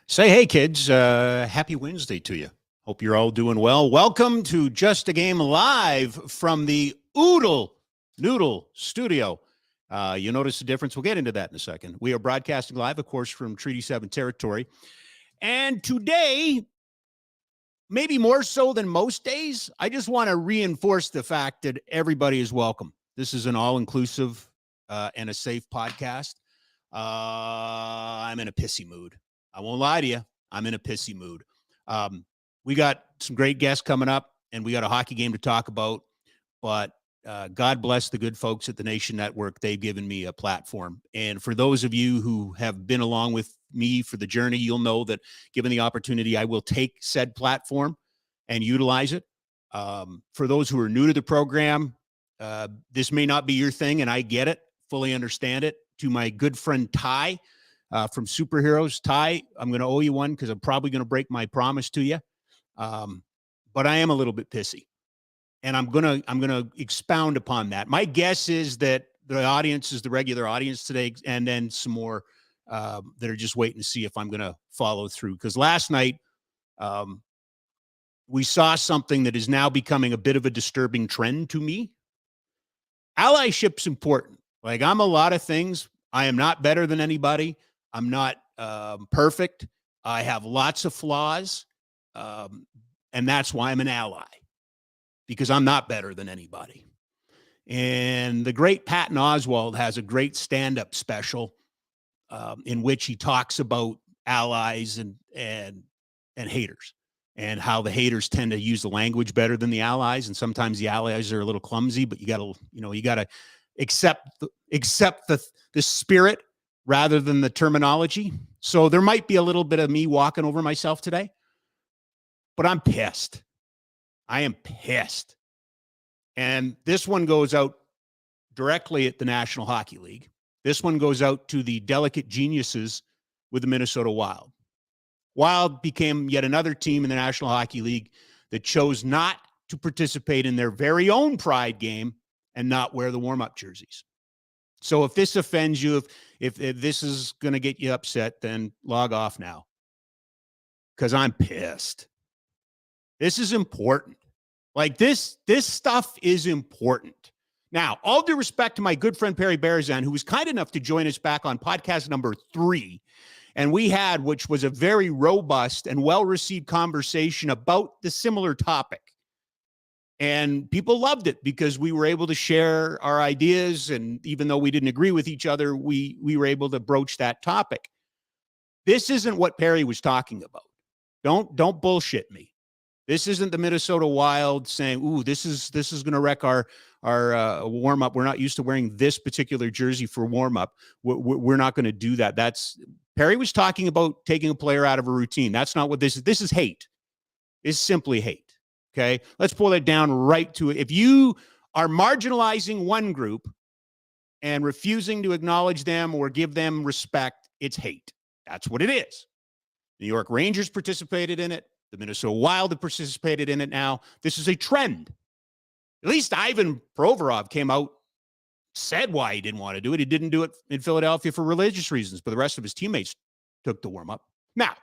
Say, hey, kids, happy Wednesday to you. Hope you're all doing well. Welcome to Just a Game Live from the Oodle Noodle studio. You notice the difference? We'll get into that in a second. We are broadcasting live, of course, from Treaty 7 territory. And today, maybe more so than most days, I just want to reinforce the fact that everybody is welcome. This is an all-inclusive and a safe podcast. I'm in a pissy mood. I won't lie to you. I'm in a pissy mood. We got some great guests coming up, and we got a hockey game to talk about. But God bless the good folks at the Nation Network. They've given me a platform. And for those of you who have been along with me for the journey, you'll know that given the opportunity, I will take said platform and utilize it. For those who are new to the program, this may not be your thing, and I get it, fully understand it. To my good friend Ty, from Superheroes. Ty, I'm going to owe you one because I'm probably going to break my promise to you. But I am a little bit pissy, and I'm going to expound upon that. My guess is that the audience is the regular audience today, and then some more that are just waiting to see if I'm going to follow through. Because last night we saw something that is now becoming a bit of a disturbing trend to me. Allyship's important. Like, I'm a lot of things. I am not better than anybody. I'm not perfect. I have lots of flaws. And that's why I'm an ally, because I'm not better than anybody. And the great Patton Oswalt has a great stand-up special in which he talks about allies and haters, and how the haters tend to use the language better than the allies. And sometimes the allies are a little clumsy, but you gotta accept the spirit rather than the terminology. So there might be a little bit of me walking over myself today, but I'm pissed. I am pissed. And this one goes out directly at the National Hockey League. This one goes out to the delicate geniuses with the Minnesota Wild. Wild became yet another team in the National Hockey League that chose not to participate in their very own pride game and not wear the warm-up jerseys. So if this offends you, if this is going to get you upset, then log off now, because I'm pissed. This is important. Like, this stuff is important. Now, all due respect to my good friend Perry Barazan, who was kind enough to join us back on podcast number 3, and we had, which was a very robust and well-received conversation about the similar topic. And people loved it because we were able to share our ideas. And even though we didn't agree with each other, we were able to broach that topic. This isn't what Perry was talking about. Don't bullshit me. This isn't the Minnesota Wild saying, ooh, this is going to wreck our warm-up. We're not used to wearing this particular jersey for warm-up. We're not going to do that. Perry was talking about taking a player out of a routine. That's not what this is. This is hate. It's simply hate. Okay, let's pull that down right to it. If you are marginalizing one group and refusing to acknowledge them or give them respect, it's hate. That's what it is. New York Rangers participated in it. The Minnesota Wild have participated in it now. This is a trend. At least Ivan Provorov came out, said why he didn't want to do it. He didn't do it in Philadelphia for religious reasons, but the rest of his teammates took the warm-up. Now,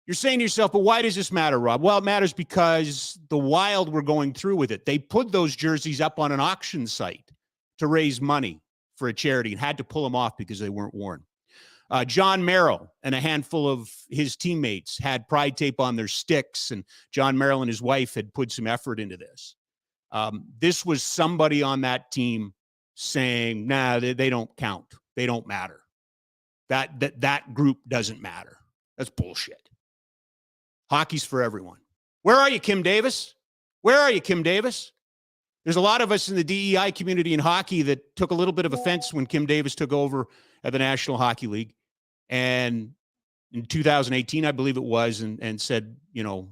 you're saying to yourself, but why does this matter, Rob? Well, it matters because the Wild were going through with it. They put those jerseys up on an auction site to raise money for a charity and had to pull them off because they weren't worn. John Merrill and a handful of his teammates had pride tape on their sticks, and John Merrill and his wife had put some effort into this. This was somebody on that team saying, nah, they don't count. They don't matter. That group doesn't matter. That's bullshit. Hockey's for everyone. Where are you, Kim Davis? Where are you, Kim Davis? There's a lot of us in the DEI community in hockey that took a little bit of offense when Kim Davis took over at the National Hockey League. And in 2018, I believe it was, and said,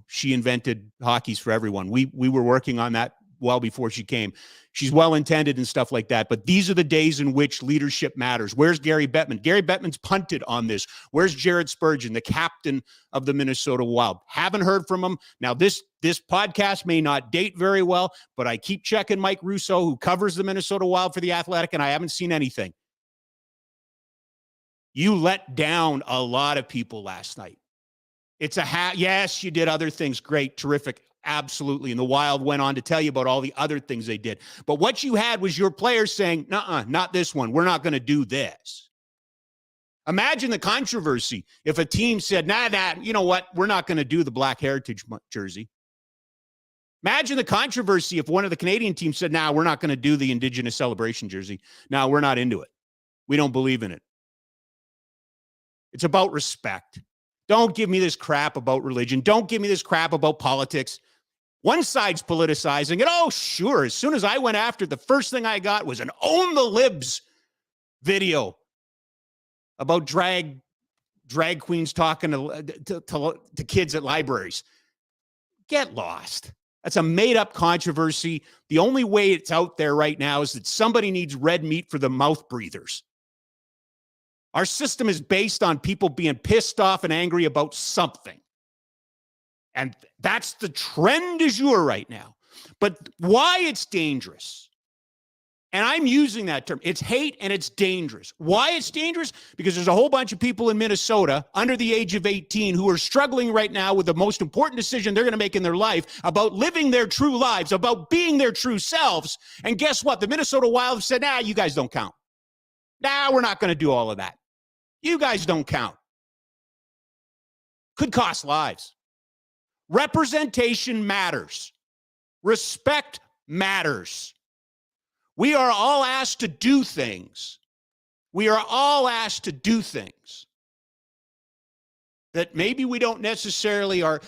she invented hockey's for everyone. We were working on that well before she came. She's well-intended and stuff like that, but these are the days in which leadership matters. Where's Gary Bettman? Gary Bettman's punted on this. Where's Jared Spurgeon, the captain of the Minnesota Wild? Haven't heard from him. Now, this podcast may not date very well, but I keep checking Mike Russo, who covers the Minnesota Wild for The Athletic, and I haven't seen anything. You let down a lot of people last night. It's a yes, you did other things. Great, terrific, absolutely. And the Wild went on to tell you about all the other things they did. But what you had was your players saying, nuh-uh, not this one. We're not going to do this. Imagine the controversy if a team said, nah, you know what? We're not going to do the Black Heritage jersey. Imagine the controversy if one of the Canadian teams said, nah, we're not going to do the Indigenous celebration jersey. No, we're not into it. We don't believe in it. It's about respect. Don't give me this crap about religion. Don't give me this crap about politics. One side's politicizing it. Oh, sure. As soon as I went after it, the first thing I got was an Own the Libs video about drag queens talking to kids at libraries. Get lost. That's a made-up controversy. The only way it's out there right now is that somebody needs red meat for the mouth breathers. Our system is based on people being pissed off and angry about something. And that's the trend du jour right now. But why it's dangerous, and I'm using that term, it's hate and it's dangerous. Why it's dangerous? Because there's a whole bunch of people in Minnesota under the age of 18 who are struggling right now with the most important decision they're going to make in their life about living their true lives, about being their true selves. And guess what? The Minnesota Wild said, nah, you guys don't count. Nah, we're not going to do all of that. You guys don't count. Could cost lives. Representation matters. Respect matters. We are all asked to do things. We are all asked to do things that maybe we don't necessarily are.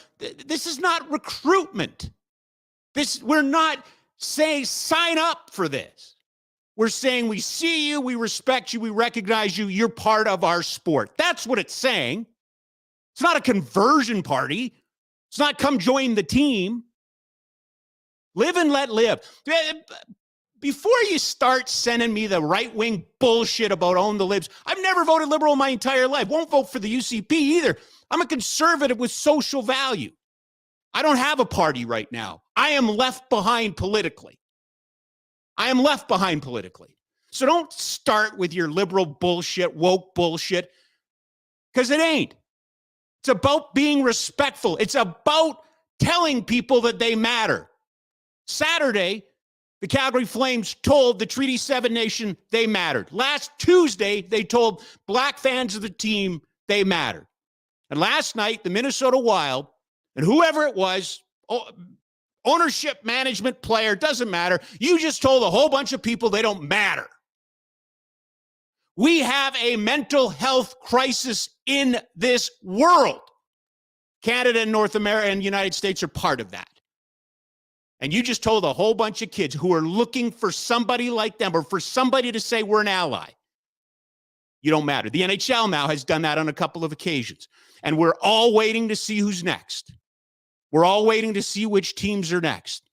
This is not recruitment. We're not saying sign up for this. We're saying we see you, we respect you, we recognize you, you're part of our sport. That's what it's saying. It's not a conversion party. It's not come join the team. Live and let live. Before you start sending me the right-wing bullshit about Own the Libs, I've never voted Liberal my entire life. Won't vote for the UCP either. I'm a conservative with social value. I don't have a party right now. I am left behind politically. So don't start with your liberal bullshit, woke bullshit, because it ain't. It's about being respectful. It's about telling people that they matter. Saturday, the Calgary Flames told the Treaty 7 Nation they mattered. Last Tuesday, they told black fans of the team they mattered. And last night, the Minnesota Wild, and whoever it was, ownership, management, player, doesn't matter. You just told a whole bunch of people they don't matter. We have a mental health crisis in this world. Canada and North America and the United States are part of that. And you just told a whole bunch of kids who are looking for somebody like them or for somebody to say we're an ally. You don't matter. The NHL now has done that on a couple of occasions. And we're all waiting to see who's next. We're all waiting to see which teams are next.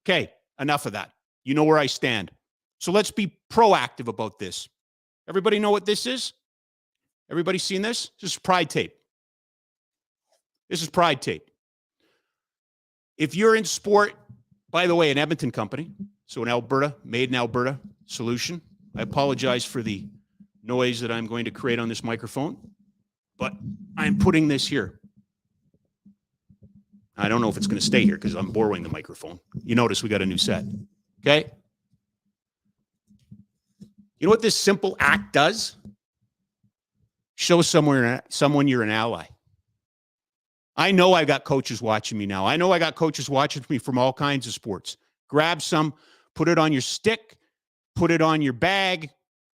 Okay, enough of that. You know where I stand. So let's be proactive about this. Everybody know what this is? Everybody seen this? This is Pride Tape. This is Pride Tape. If you're in sport, by the way, an Edmonton company, so an Alberta, made in Alberta solution. I apologize for the noise that I'm going to create on this microphone, but I'm putting this here. I don't know if it's going to stay here because I'm borrowing the microphone. You notice we got a new set, okay? You know what this simple act does? Show someone you're an ally. I know I got coaches watching me now. I know I got coaches watching me from all kinds of sports. Grab some, put it on your stick, put it on your bag,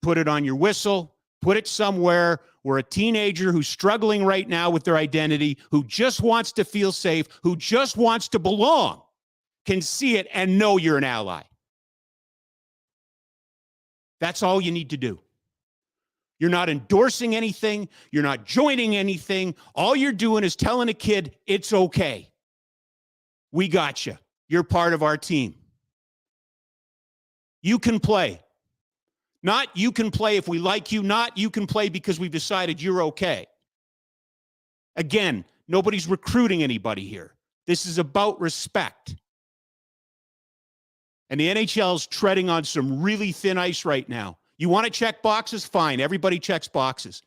put it on your whistle, put it somewhere where a teenager who's struggling right now with their identity, who just wants to feel safe, who just wants to belong, can see it and know you're an ally. That's all you need to do. You're not endorsing anything. You're not joining anything. All you're doing is telling a kid, it's okay. We got you. You're part of our team. You can play. Not you can play if we like you. Not you can play because we've decided you're okay. Again, nobody's recruiting anybody here. This is about respect. And the NHL is treading on some really thin ice right now. You want to check boxes? Fine. Everybody checks boxes.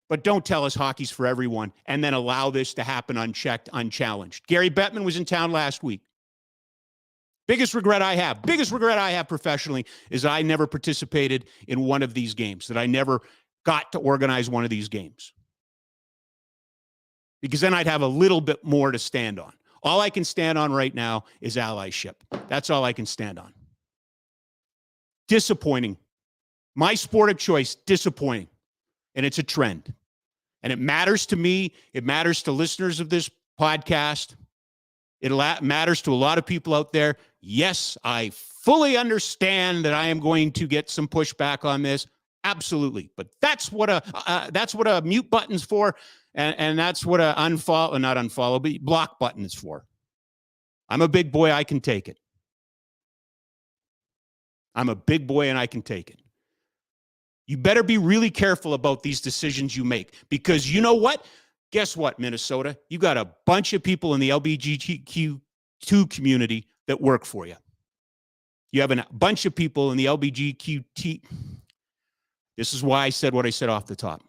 But don't tell us hockey's for everyone and then allow this to happen unchecked, unchallenged. Gary Bettman was in town last week. Biggest regret I have professionally is I never participated in one of these games, that I never got to organize one of these games. Because then I'd have a little bit more to stand on. All I can stand on right now is allyship. That's all I can stand on. Disappointing. My sport of choice, disappointing. And it's a trend. And it matters to me. It matters to listeners of this podcast. It matters to a lot of people out there. Yes, I fully understand that I am going to get some pushback on this. Absolutely. But that's what a mute button's for. And that's what a not unfollow, but block button is for. I'm a big boy. I can take it. I'm a big boy and I can take it. You better be really careful about these decisions you make, because you know what? Guess what, Minnesota? You got a bunch of people in the LGBTQ2 community that work for you. You have a bunch of people in the LGBTQ. This is why I said what I said off the top.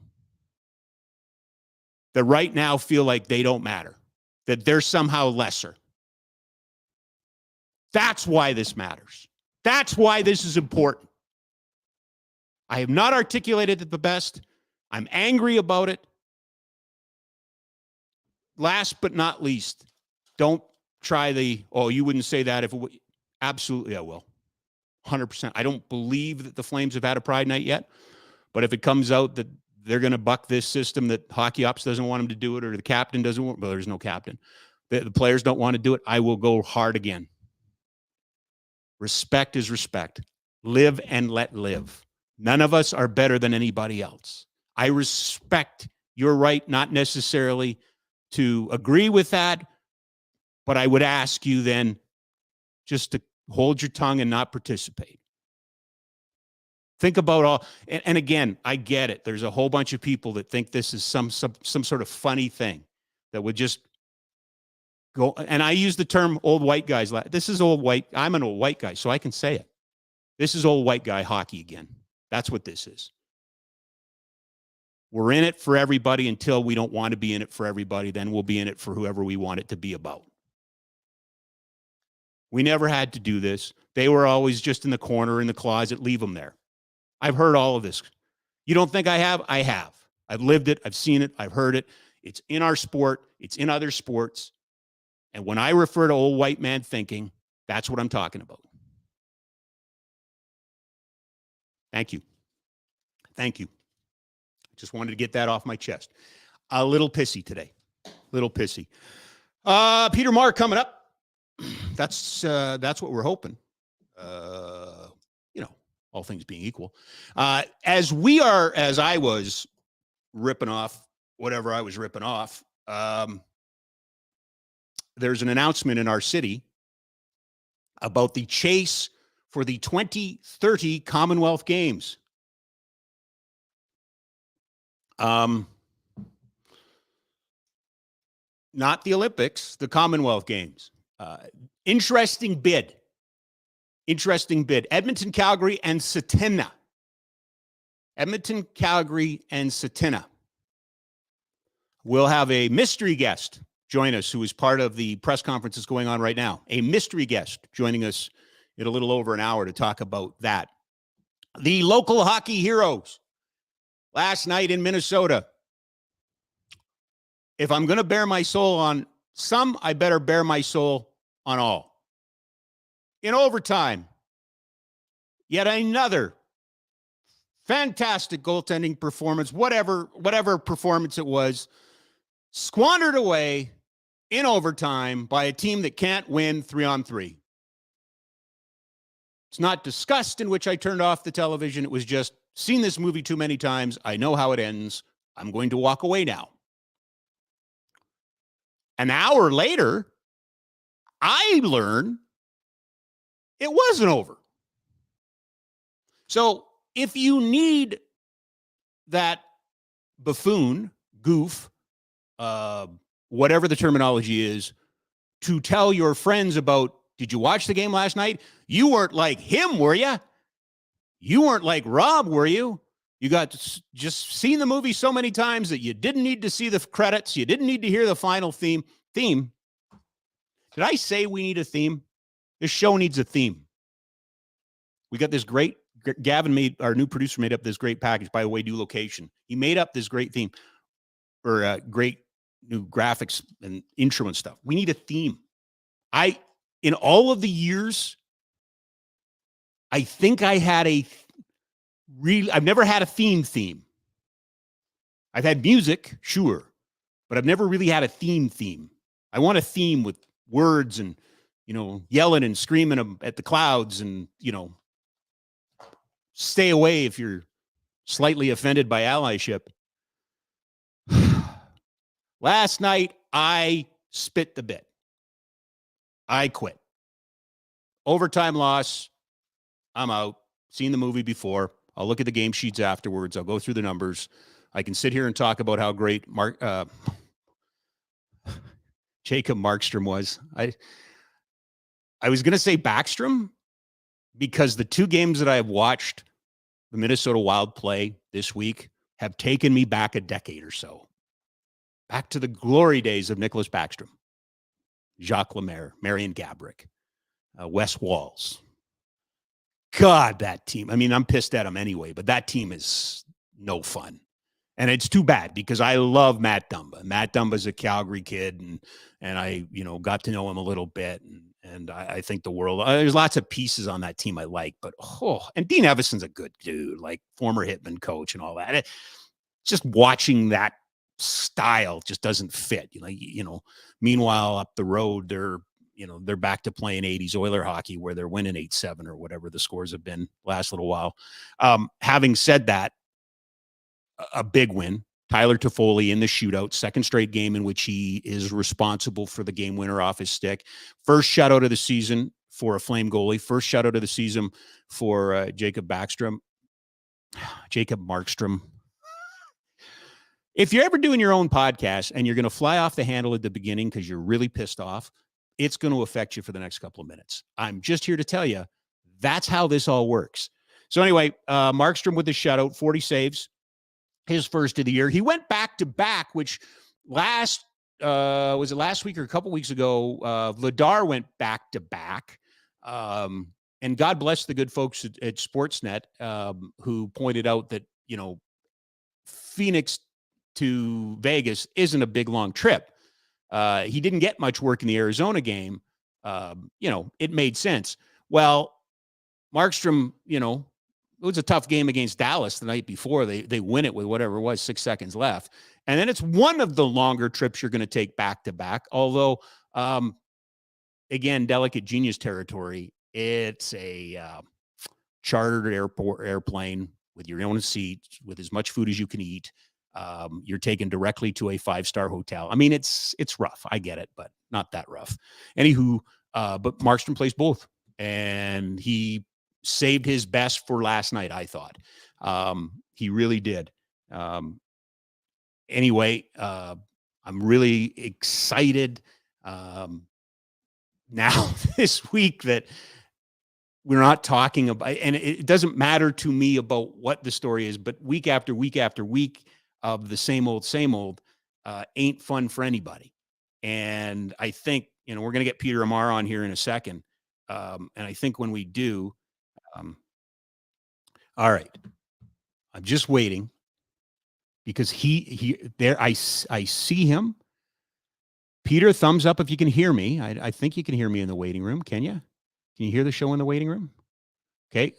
That right now feel like they don't matter, that they're somehow lesser. That's why this matters. That's why this is important. I have not articulated it the best. I'm angry about it. Last but not least, don't try you wouldn't say that if it would. Absolutely, I will. 100%. I don't believe that the Flames have had a Pride night yet, but if it comes out that they're going to buck this system, that Hockey Ops doesn't want them to do it, or the captain doesn't want, well, there's no captain. The players don't want to do it, I will go hard again. Respect is respect. Live and let live. None of us are better than anybody else. I respect your right, not necessarily to agree with that, but I would ask you then just to hold your tongue and not participate. Think about all, and again, I get it. There's a whole bunch of people that think this is some sort of funny thing that would just go, and I use the term old white guys. This is old white. I'm an old white guy, so I can say it. This is old white guy hockey again. That's what this is. We're in it for everybody until we don't want to be in it for everybody. Then we'll be in it for whoever we want it to be about. We never had to do this. They were always just in the corner, in the closet. Leave them there. I've heard all of this. You don't think I have? I have. I've lived it. I've seen it. I've heard it. It's in our sport. It's in other sports. And when I refer to old white man thinking, that's what I'm talking about. Thank you. Thank you. Just wanted to get that off my chest. A little pissy today. Little pissy. Peter Maher coming up. That's what we're hoping. All things being equal. As I was ripping off whatever I was ripping off, there's an announcement in our city about the chase for the 2030 Commonwealth Games. Not the Olympics, the Commonwealth Games. Interesting bid. Edmonton, Calgary, and Satina. We'll have a mystery guest join us who is part of the press conference that's going on right now. A mystery guest joining us in a little over an hour to talk about that. The local hockey heroes last night in Minnesota. If I'm going to bare my soul on some, I better bare my soul on all. In overtime, yet another fantastic goaltending performance, whatever performance it was, squandered away in overtime by a team that can't win 3-on-3. It's not disgust in which I turned off the television. It was just, seen this movie too many times. I know how it ends. I'm going to walk away now. An hour later, I learn it wasn't over. So if you need that buffoon, goof, whatever the terminology is, to tell your friends about, did you watch the game last night? You weren't like him, were you? You weren't like Rob, were you? You got just seen the movie so many times that you didn't need to see the credits. You didn't need to hear the final theme. Did I say we need a theme? This show needs a theme. We got this great, Gavin our new producer made up this great package, by the way, new location. He made up this great theme or great new graphics and intro and stuff. We need a theme. In all of the years, I think I had I've never had a theme. I've had music, sure, but I've never really had a theme. I want a theme with words and, yelling and screaming at the clouds and, stay away if you're slightly offended by allyship. Last night, I spit the bit. I quit. Overtime loss. I'm out. Seen the movie before. I'll look at the game sheets afterwards. I'll go through the numbers. I can sit here and talk about how great Jacob Markstrom was. I was going to say Backstrom because the two games that I have watched the Minnesota Wild play this week have taken me back a decade or so. Back to the glory days of Nicholas Backstrom, Jacques Lemaire, Marian Gaborik, Wes Walz. God, that team. I mean, I'm pissed at them anyway, but that team is no fun. And it's too bad because I love Matt Dumba. Matt Dumba's a Calgary kid, and I, got to know him a little bit. And I think the world, there's lots of pieces on that team I like, but and Dean Evason's a good dude, like former Hitman coach and all that. Just watching that style just doesn't fit. Meanwhile, up the road, they're back to playing 80s Oiler hockey where they're winning 8-7 or whatever the scores have been last little while. Having said that, a big win. Tyler Toffoli in the shootout, second straight game in which he is responsible for the game winner off his stick. First shutout of the season for a Flame goalie. First shutout of the season for Jacob Markstrom. If you're ever doing your own podcast and you're going to fly off the handle at the beginning because you're really pissed off, it's going to affect you for the next couple of minutes. I'm just here to tell you that's how this all works. So anyway, Markstrom with the shutout, 40 saves, his first of the year. He went back to back, which was it last week or a couple weeks ago? Vladar went back to back. And God bless the good folks at Sportsnet who pointed out that, Phoenix to Vegas isn't a big, long trip. He didn't get much work in the Arizona game. It made sense. Well, Markstrom, it was a tough game against Dallas the night before. They win it with whatever it was, 6 seconds left. And then it's one of the longer trips you're going to take back to back. Although, again, delicate genius territory. It's a chartered airplane with your own seat, with as much food as you can eat. You're taken directly to a 5-star hotel. I mean, it's rough. I get it, but not that rough. Anywho, but Markstrom plays both, and he saved his best for last night, I thought. He really did. Anyway, I'm really excited now this week that we're not talking about, and it doesn't matter to me about what the story is, but week after week after week of the same old ain't fun for anybody. And I think, we're going to get Peter Maher on here in a second. And I think when we do, all right, I'm just waiting because I see him. Peter, thumbs up if you can hear me. I think you can hear me in the waiting room. Can you? Can you hear the show in the waiting room? Okay.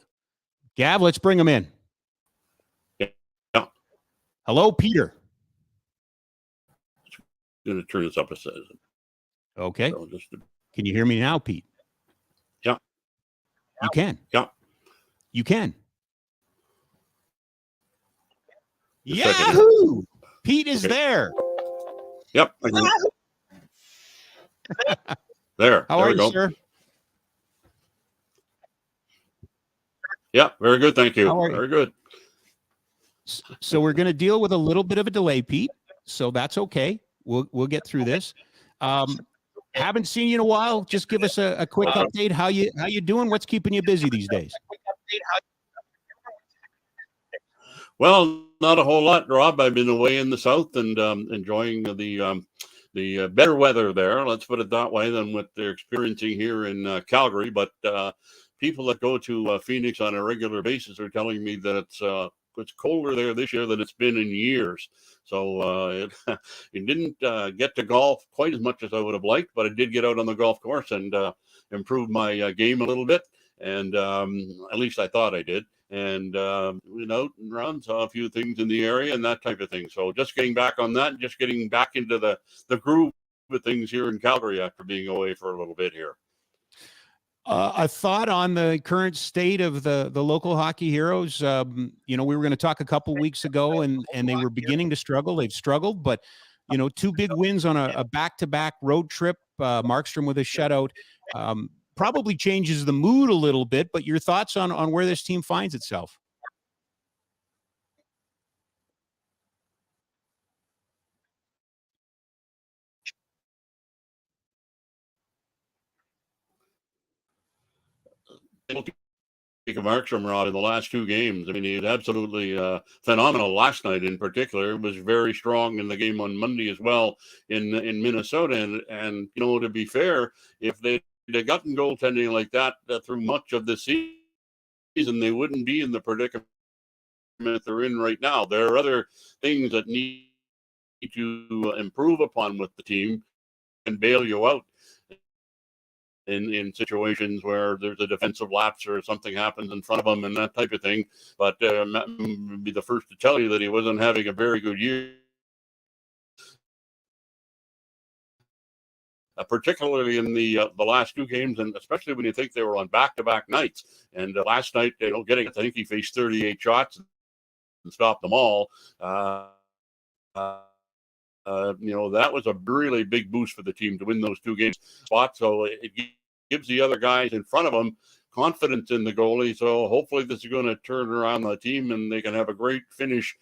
Gav, let's bring him in. Yeah. Hello, Peter. I'm going to turn this up a second. Okay. So can you hear me now, Pete? Yeah. You can. Yeah. You can. Just Yahoo! Pete is there. Yep. There. How there are we you, go. sir? Yeah, very good. Thank you. Very good. So we're going to deal with a little bit of a delay, Pete. So that's okay. We'll get through this. Haven't seen you in a while. Just give us a quick update. How you doing? What's keeping you busy these days? Well, not a whole lot, Rob. I've been away in the south and enjoying the better weather there. Let's put it that way than what they're experiencing here in Calgary. But people that go to Phoenix on a regular basis are telling me that it's colder there this year than it's been in years. So it didn't get to golf quite as much as I would have liked, but I did get out on the golf course and improve my game a little bit. And at least I thought I did. And went out and around, saw a few things in the area and that type of thing. So just getting back on that, and just getting back into the groove of things here in Calgary after being away for a little bit here. A thought on the current state of the local hockey heroes. We were going to talk a couple weeks ago, and they were beginning to struggle. They've struggled, but two big wins on a back-to-back road trip. Markstrom with a shutout. Probably changes the mood a little bit, but your thoughts on where this team finds itself? Markstrom, Rod, in the last two games. I mean, he was absolutely phenomenal last night in particular. It was very strong in the game on Monday as well in Minnesota. And to be fair, if they'd gotten goaltending like that through much of the season, they wouldn't be in the predicament they're in right now. There are other things that need to improve upon with the team and bail you out in situations where there's a defensive lapse or something happens in front of him and that type of thing. But Matt would be the first to tell you that he wasn't having a very good year. Particularly in the last two games, and especially when you think they were on back-to-back nights. And last night, I think he faced 38 shots and stopped them all. That was a really big boost for the team to win those two games. So it gives the other guys in front of them confidence in the goalie. So hopefully this is going to turn around the team and they can have a great finish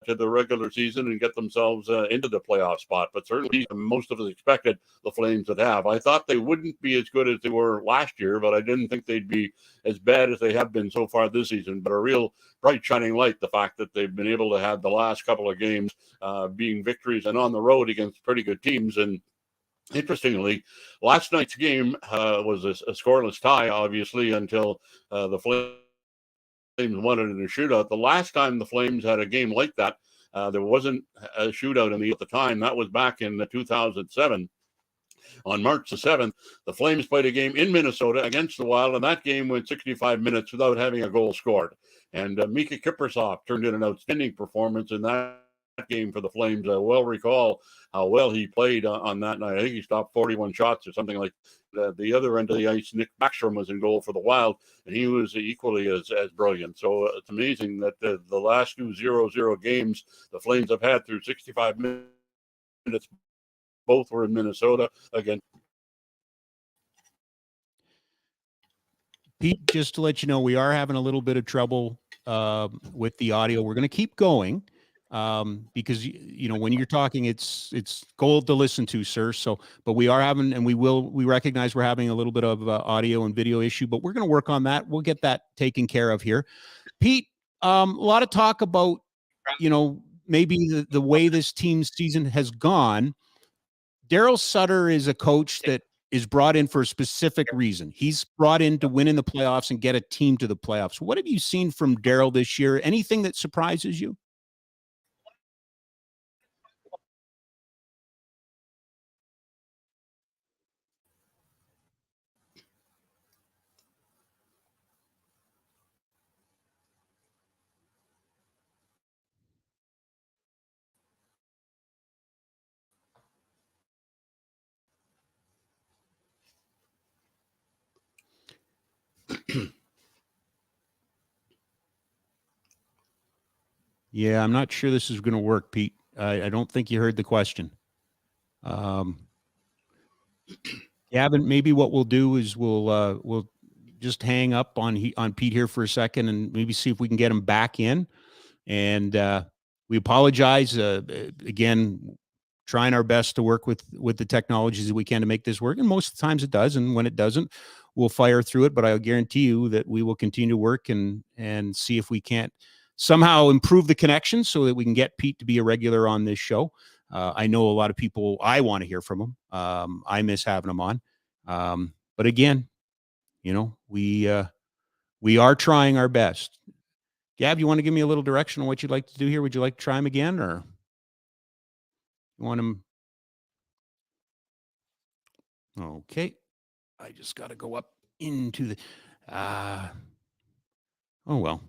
to the regular season and get themselves into the playoff spot. But certainly most of us expected the Flames would have. I thought they wouldn't be as good as they were last year, but I didn't think they'd be as bad as they have been so far this season. But a real bright shining light, the fact that they've been able to have the last couple of games being victories and on the road against pretty good teams. And interestingly, last night's game was a scoreless tie, obviously, until the Flames won it in a shootout. The last time the Flames had a game like that, there wasn't a shootout at the time. That was back in 2007. On March the 7th, the Flames played a game in Minnesota against the Wild, and that game went 65 minutes without having a goal scored. And Mika Kiprusoff turned in an outstanding performance in that game for the Flames. I well recall how well he played on that night. I think he stopped 41 shots or something like that. The other end of the ice, Nick Backstrom was in goal for the Wild, and he was equally as brilliant. So it's amazing that the last two 0-0 games the Flames have had through 65 minutes, both were in Minnesota again. Pete, just to let you know, we are having a little bit of trouble with the audio. We're going to keep going because when you're talking, it's gold to listen to, sir. So, but we are having, and we recognize we're having a little bit of audio and video issue, but we're going to work on that. We'll get that taken care of here. Pete, a lot of talk about maybe the way this team's season has gone. Daryl Sutter is a coach that is brought in for a specific reason. He's brought in to win in the playoffs and get a team to the playoffs. What have you seen from Daryl this year? Anything that surprises you? Yeah, I'm not sure this is going to work, Pete. I don't think you heard the question. Gavin, maybe what we'll do is we'll just hang up on Pete here for a second and maybe see if we can get him back in. And we apologize again. trying our best to work with the technologies that we can to make this work. And most of the times it does. And when it doesn't, we'll fire through it. But I'll guarantee you that we will continue to work and see if we can't somehow improve the connection so that we can get Pete to be a regular on this show. I know a lot of people, I want to hear from him. I miss having him on. But again, you know, we are trying our best. Gab, you want to give me a little direction on what you'd like to do here? Would you like to try him again, or you want him? Okay. I just got to go up into the, oh, well.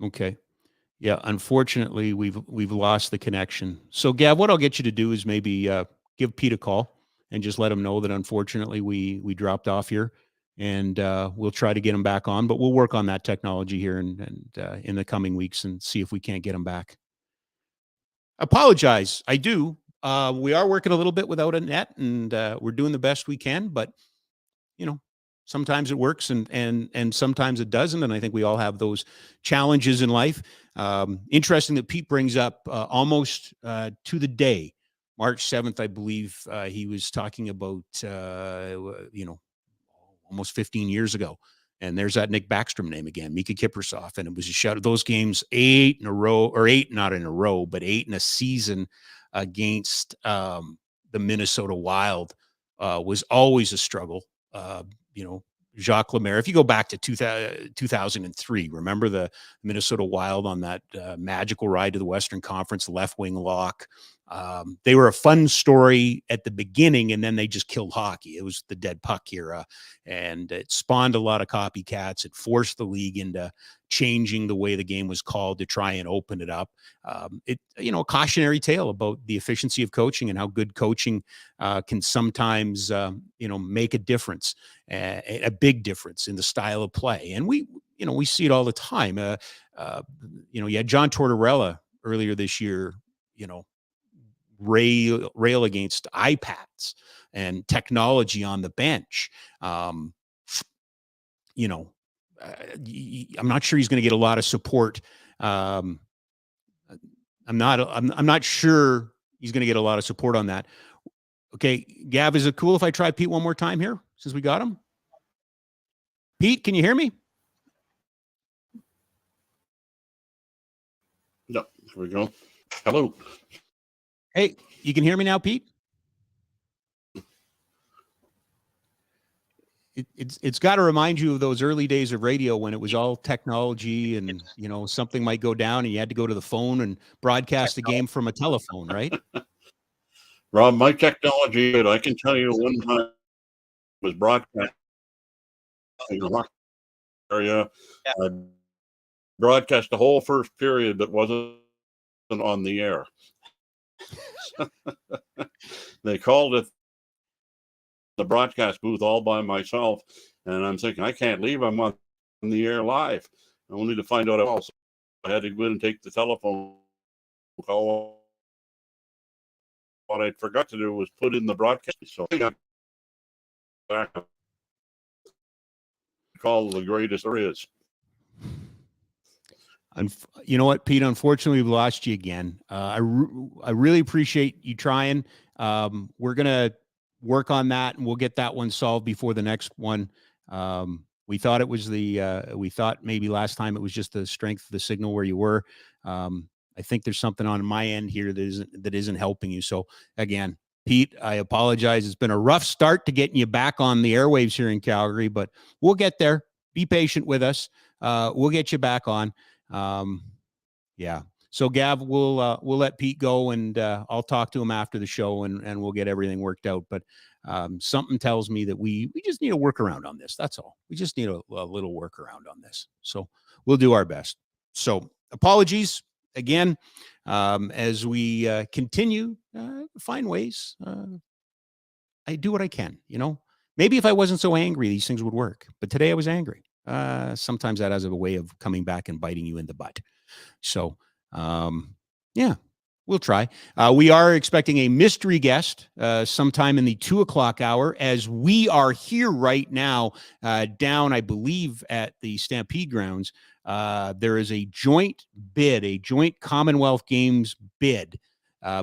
Okay. Yeah. Unfortunately, we've lost the connection. So Gab, what I'll get you to do is maybe give Pete a call and just let him know that unfortunately we dropped off here, and we'll try to get him back on, but we'll work on that technology here and in the coming weeks and see if we can't get him back. Apologize. I do. We are working a little bit without a net, and we're doing the best we can, but you know, sometimes it works and sometimes it doesn't. And I think we all have those challenges in life. Interesting that Pete brings up almost to the day, March 7th, I believe he was talking about, you know, almost 15 years ago. And there's that Nick Backstrom name again, Mika Kiprusoff. And it was a shout of those games, 8 in a row, or 8 not in a row, but 8 in a season against the Minnesota Wild was always a struggle. You know, Jacques Lemaire, if you go back to 2003, remember the Minnesota Wild on that magical ride to the Western Conference, left wing lock. They were a fun story at the beginning, and then they just killed hockey. It was the dead puck era, and it spawned a lot of copycats. It forced the league into changing the way the game was called to try and open it up. You know, a cautionary tale about the efficiency of coaching and how good coaching can sometimes, you know, make a difference, a big difference in the style of play. And we see it all the time. You know, you had John Tortorella earlier this year, you know, rail against iPads and technology on the bench. You know, I'm not sure he's going to get a lot of support. I'm not sure he's going to get a lot of support on that. Okay, Gav, is it cool if I try Pete one more time here since we got him? Pete, can you hear me? No, here we go. Hello. Hey, you can hear me now, Pete? It's got to remind you of those early days of radio when it was all technology and, you know, something might go down and you had to go to the phone and broadcast the game from a telephone, right? Rob, my technology, I can tell you one time was broadcast in the rock area. I broadcast the whole first period, but wasn't on the air. They called it the broadcast booth all by myself, and I'm thinking, I can't leave. I'm on the air live. Only to find out else. I had to go in and take the telephone call. What I forgot to do was put in the broadcast. So I got back. Call the greatest there is. You know what, Pete? Unfortunately, we've lost you again. I really appreciate you trying. We're gonna work on that, and we'll get that one solved before the next one. We thought it was we thought maybe last time it was just the strength of the signal where you were. I think there's something on my end here that isn't helping you. So again, Pete, I apologize. It's been a rough start to getting you back on the airwaves here in Calgary, but we'll get there. Be patient with us. We'll get you back on. Yeah. So Gav, we'll let Pete go, and I'll talk to him after the show, and we'll get everything worked out. But something tells me that we just need a workaround on this. That's all. We just need a little workaround on this. So we'll do our best. So apologies again, as we continue to find ways. I do what I can, you know. Maybe if I wasn't so angry, these things would work. But today I was angry. Sometimes that has a way of coming back and biting you in the butt. So, yeah, We'll try. We are expecting a mystery guest sometime in the 2:00 hour, as we are here right now down, I believe, at the Stampede grounds. There is a joint Commonwealth Games bid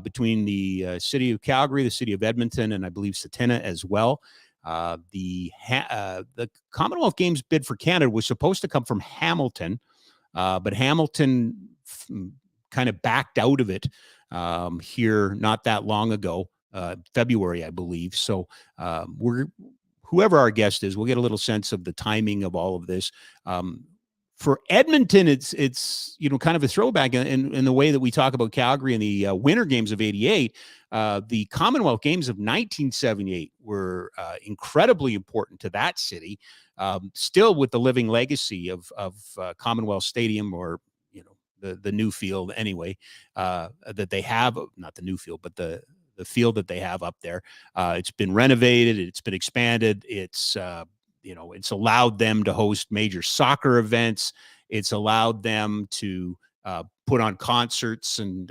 between the city of Calgary, the city of Edmonton, and I believe Satena as well. The Commonwealth Games bid for Canada was supposed to come from Hamilton, but Hamilton kind of backed out of it here not that long ago, February, I believe. So whoever our guest is, we'll get a little sense of the timing of all of this. For Edmonton, it's kind of a throwback in the way that we talk about Calgary and the Winter Games of '88. The Commonwealth Games of 1978 were incredibly important to that city, still with the living legacy of Commonwealth Stadium, or the new field anyway, that they have, not the new field, but the field that they have up there. It's been renovated. It's been expanded. It's allowed them to host major soccer events. It's allowed them to put on concerts and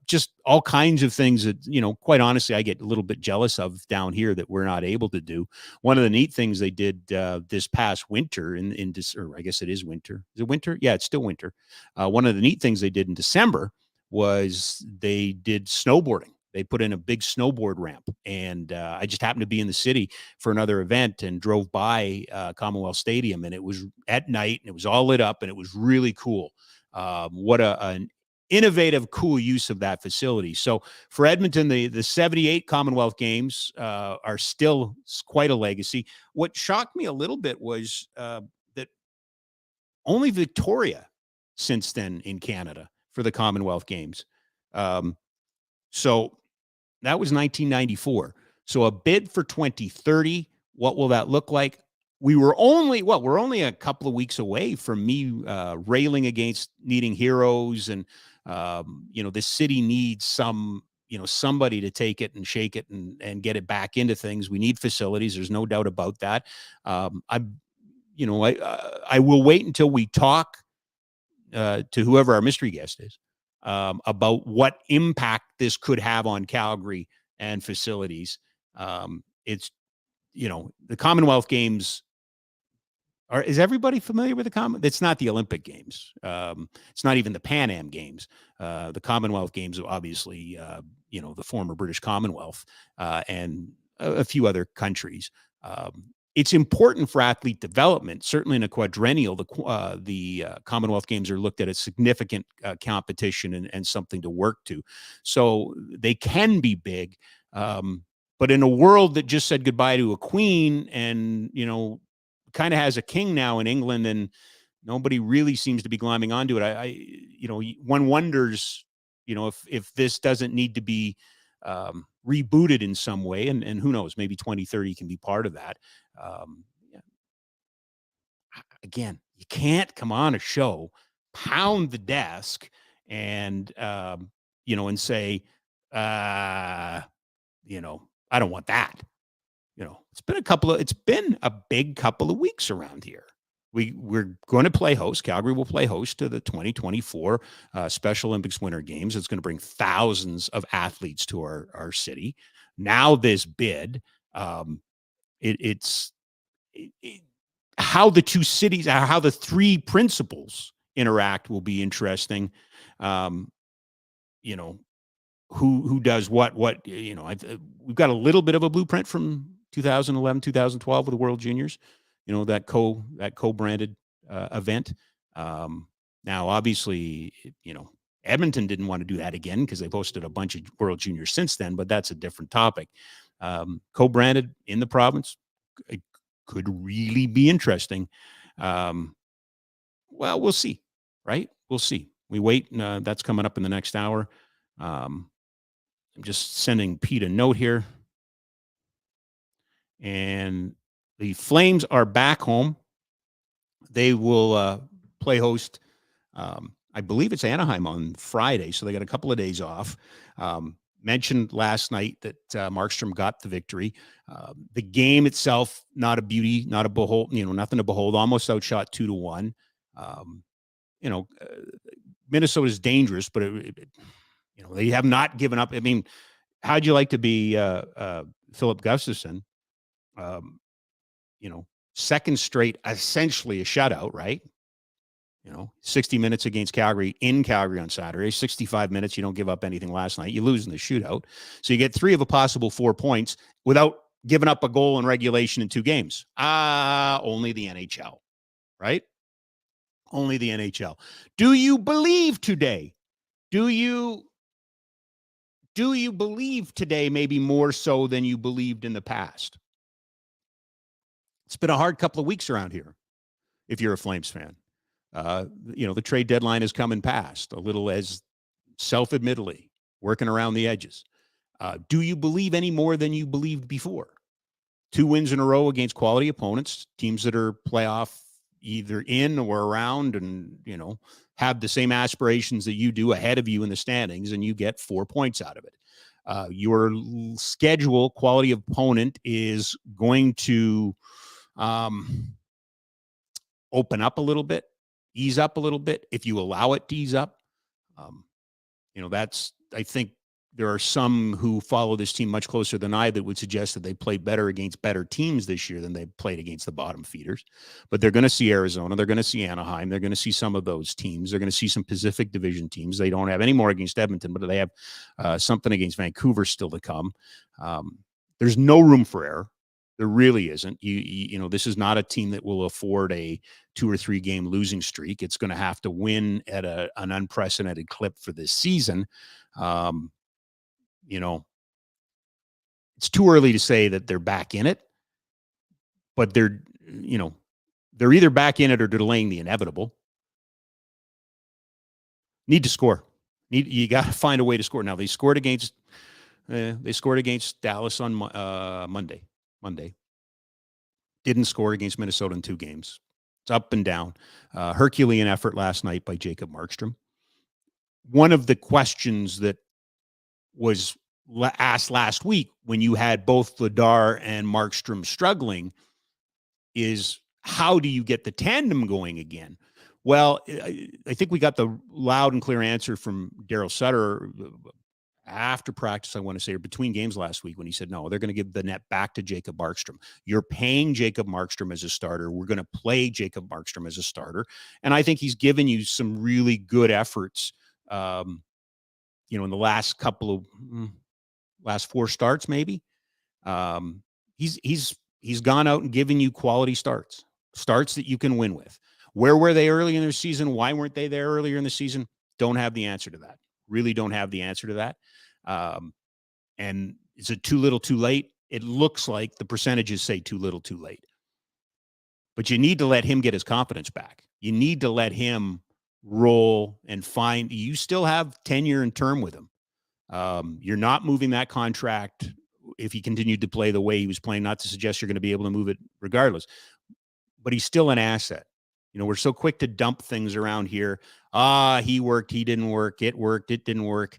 just all kinds of things that, quite honestly, I get a little bit jealous of down here that we're not able to do. One of the neat things they did this past winter in December, I guess it is winter. Is it winter? Yeah, it's still winter. One of the neat things they did in December was they did snowboarding. They put in a big snowboard ramp, and I just happened to be in the city for another event and drove by Commonwealth Stadium, and it was at night, and it was all lit up, and it was really cool. What an innovative, cool use of that facility. So for Edmonton, the 78 Commonwealth Games are still quite a legacy. What shocked me a little bit was that only Victoria since then in Canada for the Commonwealth Games. So that was 1994. So a bid for 2030. What will that look like? We're only a couple of weeks away from me railing against needing heroes, and this city needs somebody to take it and shake it and get it back into things. We need facilities. There's no doubt about that. I will wait until we talk to whoever our mystery guest is about what impact this could have on Calgary and facilities. It's the Commonwealth Games. Is everybody familiar with the Commonwealth? It's not the Olympic Games. It's not even the Pan Am Games. The Commonwealth Games, obviously, the former British Commonwealth and a few other countries. It's important for athlete development. Certainly in a quadrennial, the Commonwealth Games are looked at as significant competition and something to work to. So they can be big. But in a world that just said goodbye to a queen and, kind of has a king now in England, and nobody really seems to be climbing onto it. One wonders, if this doesn't need to be rebooted in some way, and who knows, maybe 2030 can be part of that. Yeah. Again, you can't come on a show, pound the desk, and and say, I don't want that. It's been a big couple of weeks around here. We're going to play host. Calgary will play host to the 2024 Special Olympics Winter Games. It's going to bring thousands of athletes to our city. Now this bid, how the two cities, how the three principals interact will be interesting. Who does what, we've got a little bit of a blueprint from 2011, 2012 with the World Juniors, that co-branded event. Now, obviously, Edmonton didn't want to do that again because they've hosted a bunch of World Juniors since then, but that's a different topic. Co-branded in the province, it could really be interesting. Well, we'll see, right? We'll see. We wait. That's coming up in the next hour. I'm just sending Pete a note here. And the Flames are back home. They will play host. I believe it's Anaheim on Friday, so they got a couple of days off. Mentioned last night that Markstrom got the victory. The game itself, not a beauty, not a behold, nothing to behold. Almost outshot 2-1. Minnesota is dangerous, but They have not given up. I mean, how'd you like to be Philip Gustafson? Um, second straight, essentially a shutout, right? 60 minutes against Calgary in Calgary on Saturday, 65 minutes. You don't give up anything last night. You lose in the shootout. So you get 3 of a possible 4 points without giving up a goal in regulation in 2 games. Only the NHL, right? Only the NHL. Do you believe today? Do you believe today maybe more so than you believed in the past? It's been a hard couple of weeks around here if you're a Flames fan. The trade deadline has come and passed, a little as self-admittedly, working around the edges. Do you believe any more than you believed before? 2 wins in a row against quality opponents, teams that are playoff either in or around and, have the same aspirations that you do ahead of you in the standings, and you get 4 points out of it. Your schedule, quality opponent, is going to open up a little bit, ease up a little bit, if you allow it to ease up. I think there are some who follow this team much closer than I that would suggest that they played better against better teams this year than they played against the bottom feeders. But they're going to see Arizona. They're going to see Anaheim. They're going to see some of those teams. They're going to see some Pacific Division teams. They don't have any more against Edmonton, but they have something against Vancouver still to come. There's no room for error. There really isn't. This is not a team that will afford a 2 or 3 game losing streak. It's going to have to win at an unprecedented clip for this season. It's too early to say that they're back in it, but they're either back in it or delaying the inevitable. Need to score. You got to find a way to score. Now they scored against Dallas on Monday. Didn't score against Minnesota in 2 games. It's up and down. Herculean effort last night by Jacob Markstrom. One of the questions that was asked last week when you had both Vladar and Markstrom struggling is, how do you get the tandem going again? Well, I think we got the loud and clear answer from Daryl Sutter after practice, I want to say, or between games last week, when he said, no, they're going to give the net back to Jacob Markstrom. You're paying Jacob Markstrom as a starter. We're going to play Jacob Markstrom as a starter. And I think he's given you some really good efforts, in the last last 4 starts, maybe. He's gone out and given you quality starts that you can win with. Where were they early in their season? Why weren't they there earlier in the season? Don't have the answer to that. Really don't have the answer to that. And is it too little, too late? It looks like the percentages say too little, too late. But you need to let him get his confidence back. You need to let him roll and you still have tenure and term with him. You're not moving that contract if he continued to play the way he was playing, not to suggest you're going to be able to move it regardless, but he's still an asset. We're so quick to dump things around here. He worked, he didn't work. It worked, it didn't work.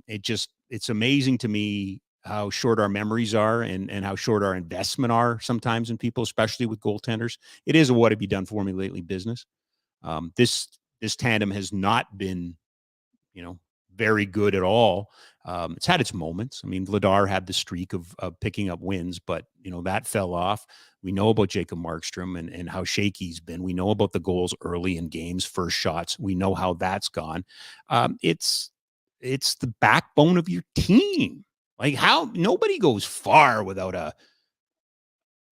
It's amazing to me how short our memories are and how short our investment are sometimes in people, especially with goaltenders. It is a what have you done for me lately business. This tandem has not been, very good at all. It's had its moments. I mean, Vladar had the streak of picking up wins, but that fell off. We know about Jacob Markstrom and how shaky he's been. We know about the goals early in games, first shots. We know how that's gone. It's the backbone of your team. Like, how nobody goes far without a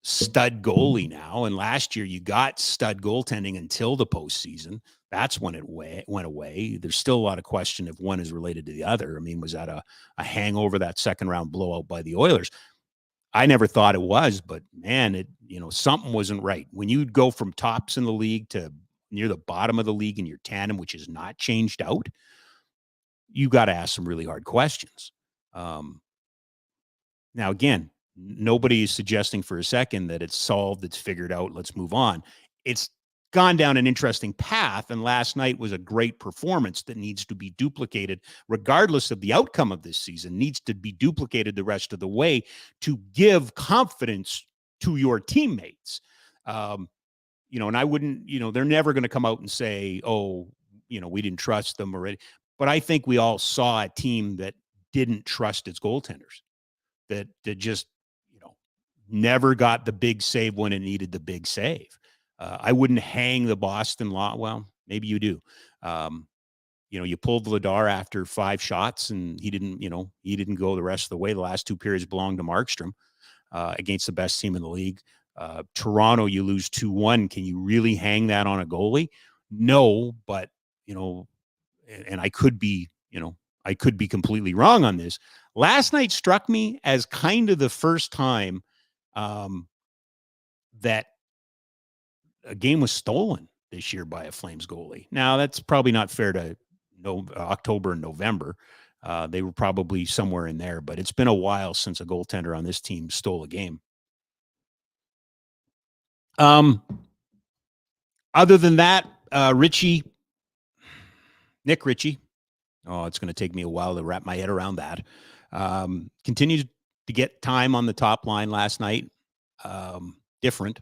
stud goalie now. And last year you got stud goaltending until the postseason. That's when it went away. There's still a lot of question if one is related to the other. I mean, was that a hangover, that second round blowout by the Oilers? I never thought it was, but man, something wasn't right. When you go from tops in the league to near the bottom of the league in your tandem, which is not changed out, you got to ask some really hard questions. Now, again, nobody is suggesting for a second that it's solved, it's figured out, let's move on. It's gone down an interesting path, and last night was a great performance that needs to be duplicated, regardless of the outcome of this season, needs to be duplicated the rest of the way to give confidence to your teammates. And I wouldn't, they're never going to come out and say, oh, we didn't trust them already. But I think we all saw a team that didn't trust its goaltenders, that just, never got the big save when it needed the big save. I wouldn't hang the Boston law. Well, maybe you do. You pulled Vladar after 5 shots, and he didn't go the rest of the way. The last 2 periods belonged to Markstrom against the best team in the league. Toronto, you lose 2-1. Can you really hang that on a goalie? No, but and I could be completely wrong on this. Last night struck me as kind of the first time that a game was stolen this year by a Flames goalie. Now, that's probably not fair to October and November. They were probably somewhere in there, but it's been a while since a goaltender on this team stole a game. Other than that, Nick Ritchie. Oh, it's going to take me a while to wrap my head around that. Continued to get time on the top line last night. Different.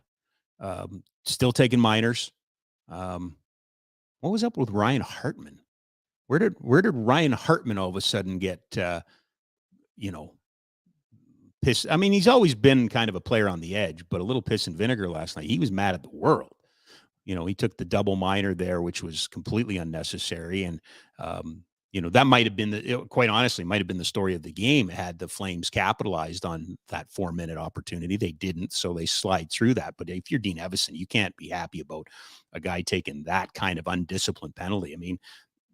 Still taking minors. What was up with Ryan Hartman? Where did Ryan Hartman all of a sudden get, piss? I mean, he's always been kind of a player on the edge, but a little piss and vinegar last night. He was mad at the world. He took the double minor there, which was completely unnecessary. And, that might have been quite honestly, might have been the story of the game had the Flames capitalized on that 4-minute opportunity. They didn't, so they slide through that. But if you're Dean Evison, you can't be happy about a guy taking that kind of undisciplined penalty. I mean,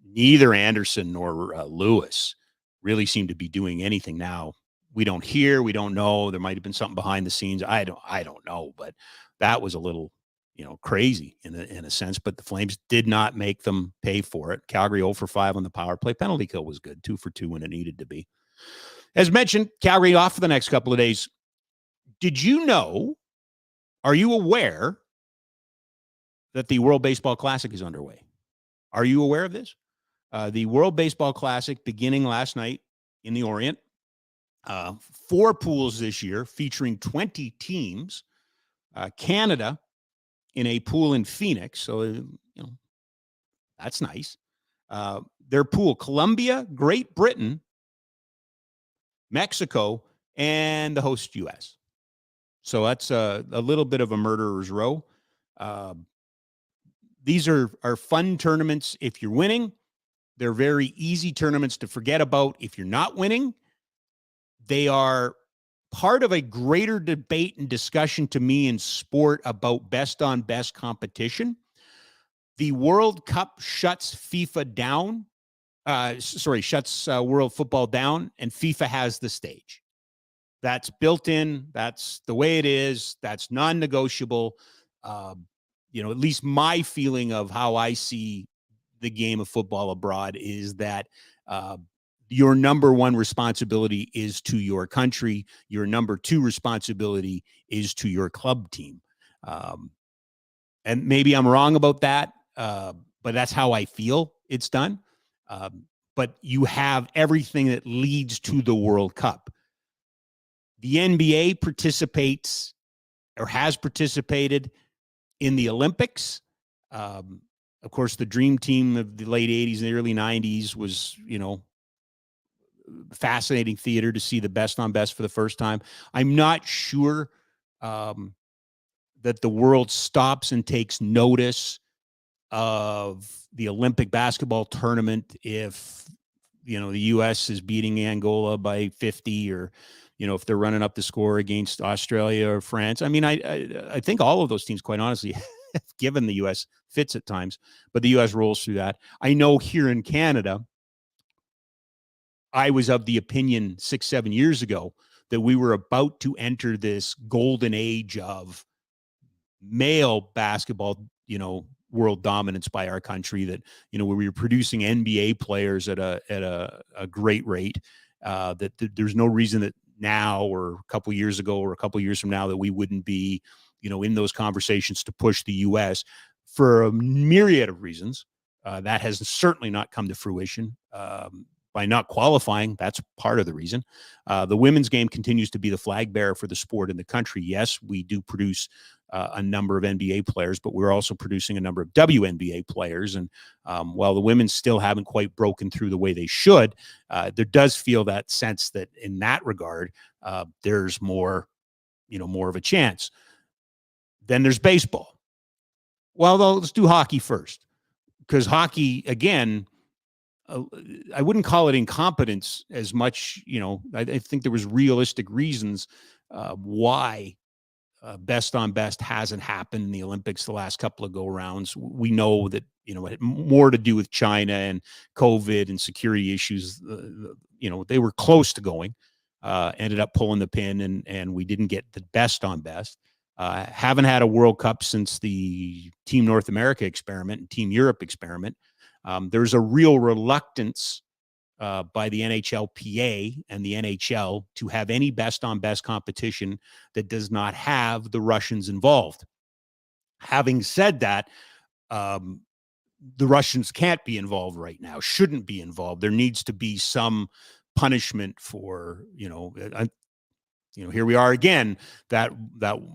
neither Anderson nor Lewis really seem to be doing anything now. We don't hear, we don't know. There might have been something behind the scenes. I don't know, but that was a little crazy in a sense, but the Flames did not make them pay for it. Calgary 0 for 5 on the power play. Penalty kill was good, 2 for 2 when it needed to be. As mentioned, Calgary off for the next couple of days. Did you know, are you aware that the World Baseball Classic is underway? Are you aware of this? The World Baseball Classic beginning last night in the Orient. 4 pools this year featuring 20 teams. Canada in a pool in Phoenix. So, that's nice. Their pool, Colombia, Great Britain, Mexico, and the host U.S. So that's a little bit of a murderer's row. These are fun tournaments if you're winning. They're very easy tournaments to forget about if you're not winning. They are part of a greater debate and discussion to me in sport about best on best competition. The World Cup shuts FIFA down. Shuts world football down, and FIFA has the stage. That's built in. That's the way it is. That's non-negotiable. At least my feeling of how I see the game of football abroad is that your number one responsibility is to your country. Your number 2 responsibility is to your club team. And maybe I'm wrong about that, but that's how I feel it's done. But you have everything that leads to the World Cup. The NBA participates or has participated in the Olympics. Of course, the dream team of the late 80s and the early 90s was, fascinating theater to see the best on best for the first time. I'm not sure that the world stops and takes notice of the Olympic basketball tournament if, the U.S. is beating Angola by 50 or, if they're running up the score against Australia or France. I mean, I think all of those teams, quite honestly, have given the U.S. fits at times, but the U.S. rolls through that. I know here in Canada, I was of the opinion 6-7 years ago that we were about to enter this golden age of male basketball, world dominance by our country, that, where we were producing NBA players at a great rate, that there's no reason that now or a couple years ago or a couple years from now that we wouldn't be, in those conversations to push the U.S. for a myriad of reasons. That has certainly not come to fruition. by not qualifying. That's part of the reason. The women's game continues to be the flag bearer for the sport in the country. Yes, we do produce a number of NBA players, but we're also producing a number of WNBA players. And while the women still haven't quite broken through the way they should, there does feel that sense that in that regard, there's more, more of a chance. Then there's baseball. Well, though, let's do hockey first, because hockey, again, I wouldn't call it incompetence as much. I think there was realistic reasons why best on best hasn't happened in the Olympics the last couple of go rounds. We know that, it had more to do with China and COVID and security issues. They were close to going, ended up pulling the pin, and we didn't get the best on best. Haven't had a World Cup since the Team North America experiment and Team Europe experiment. There's a real reluctance by the NHLPA and the NHL to have any best on best competition that does not have the Russians involved. Having said that, the Russians can't be involved right now, shouldn't be involved. There needs to be some punishment for, here we are again, that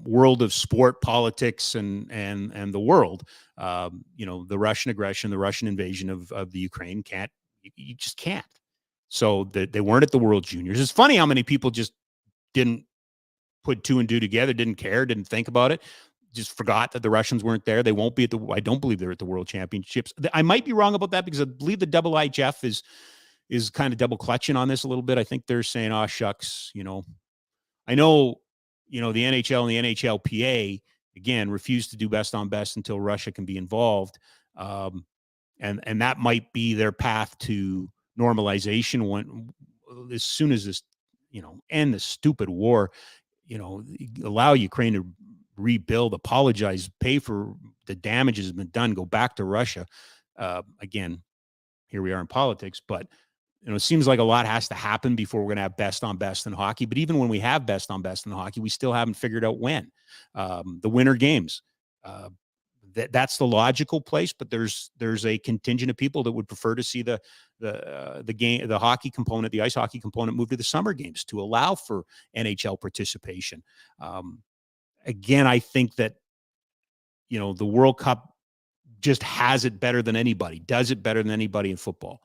world of sport, politics, and the world. The Russian aggression, the Russian invasion of the Ukraine you just can't. So they weren't at the World Juniors. It's funny how many people just didn't put two and two together, didn't care, didn't think about it, just forgot that the Russians weren't there. They won't be I don't believe they're at the World Championships. I might be wrong about that, because I believe the IIHF is kind of double clutching on this a little bit. I think they're saying, oh, shucks, I know, the NHL and the NHLPA, again, refuse to do best on best until Russia can be involved. And that might be their path to normalization as soon as this, end the stupid war, allow Ukraine to rebuild, apologize, pay for the damage has been done, go back to Russia. Again, here we are in politics, but it seems like a lot has to happen before we're going to have best on best in hockey. But even when we have best on best in hockey, we still haven't figured out when. The Winter Games, that's the logical place, but there's a contingent of people that would prefer to see the game, the hockey component, the ice hockey component, move to the Summer Games to allow for NHL participation. Again, I think that the World Cup just has it better than anybody, does it better than anybody in football.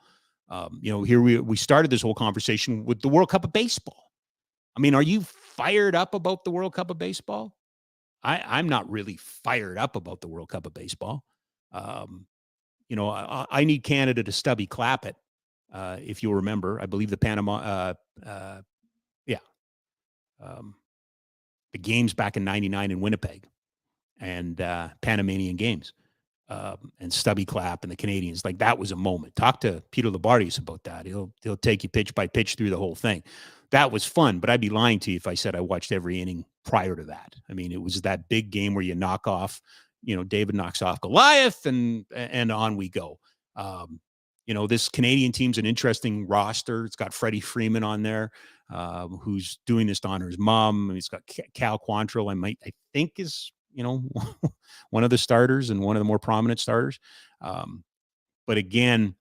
Here we started this whole conversation with the World Cup of baseball. I mean, are you fired up about the World Cup of baseball? I'm not really fired up about the World Cup of baseball. I need Canada to stubby clap it. If you'll remember, I believe the Panama, the games back in '99 in Winnipeg, and Panamanian games. And Stubby Clap and the Canadians, like that was a moment. Talk to Peter Labardius about that. He'll take you pitch by pitch through the whole thing. That was fun, but I'd be lying to you if I said I watched every inning prior to that. I mean, it was that big game where you knock off, David knocks off Goliath, and on we go. This Canadian team's an interesting roster. It's got Freddie Freeman on there, who's doing this to honor his mom. It's got Cal Quantrill, I think is, one of the starters and one of the more prominent starters. But again,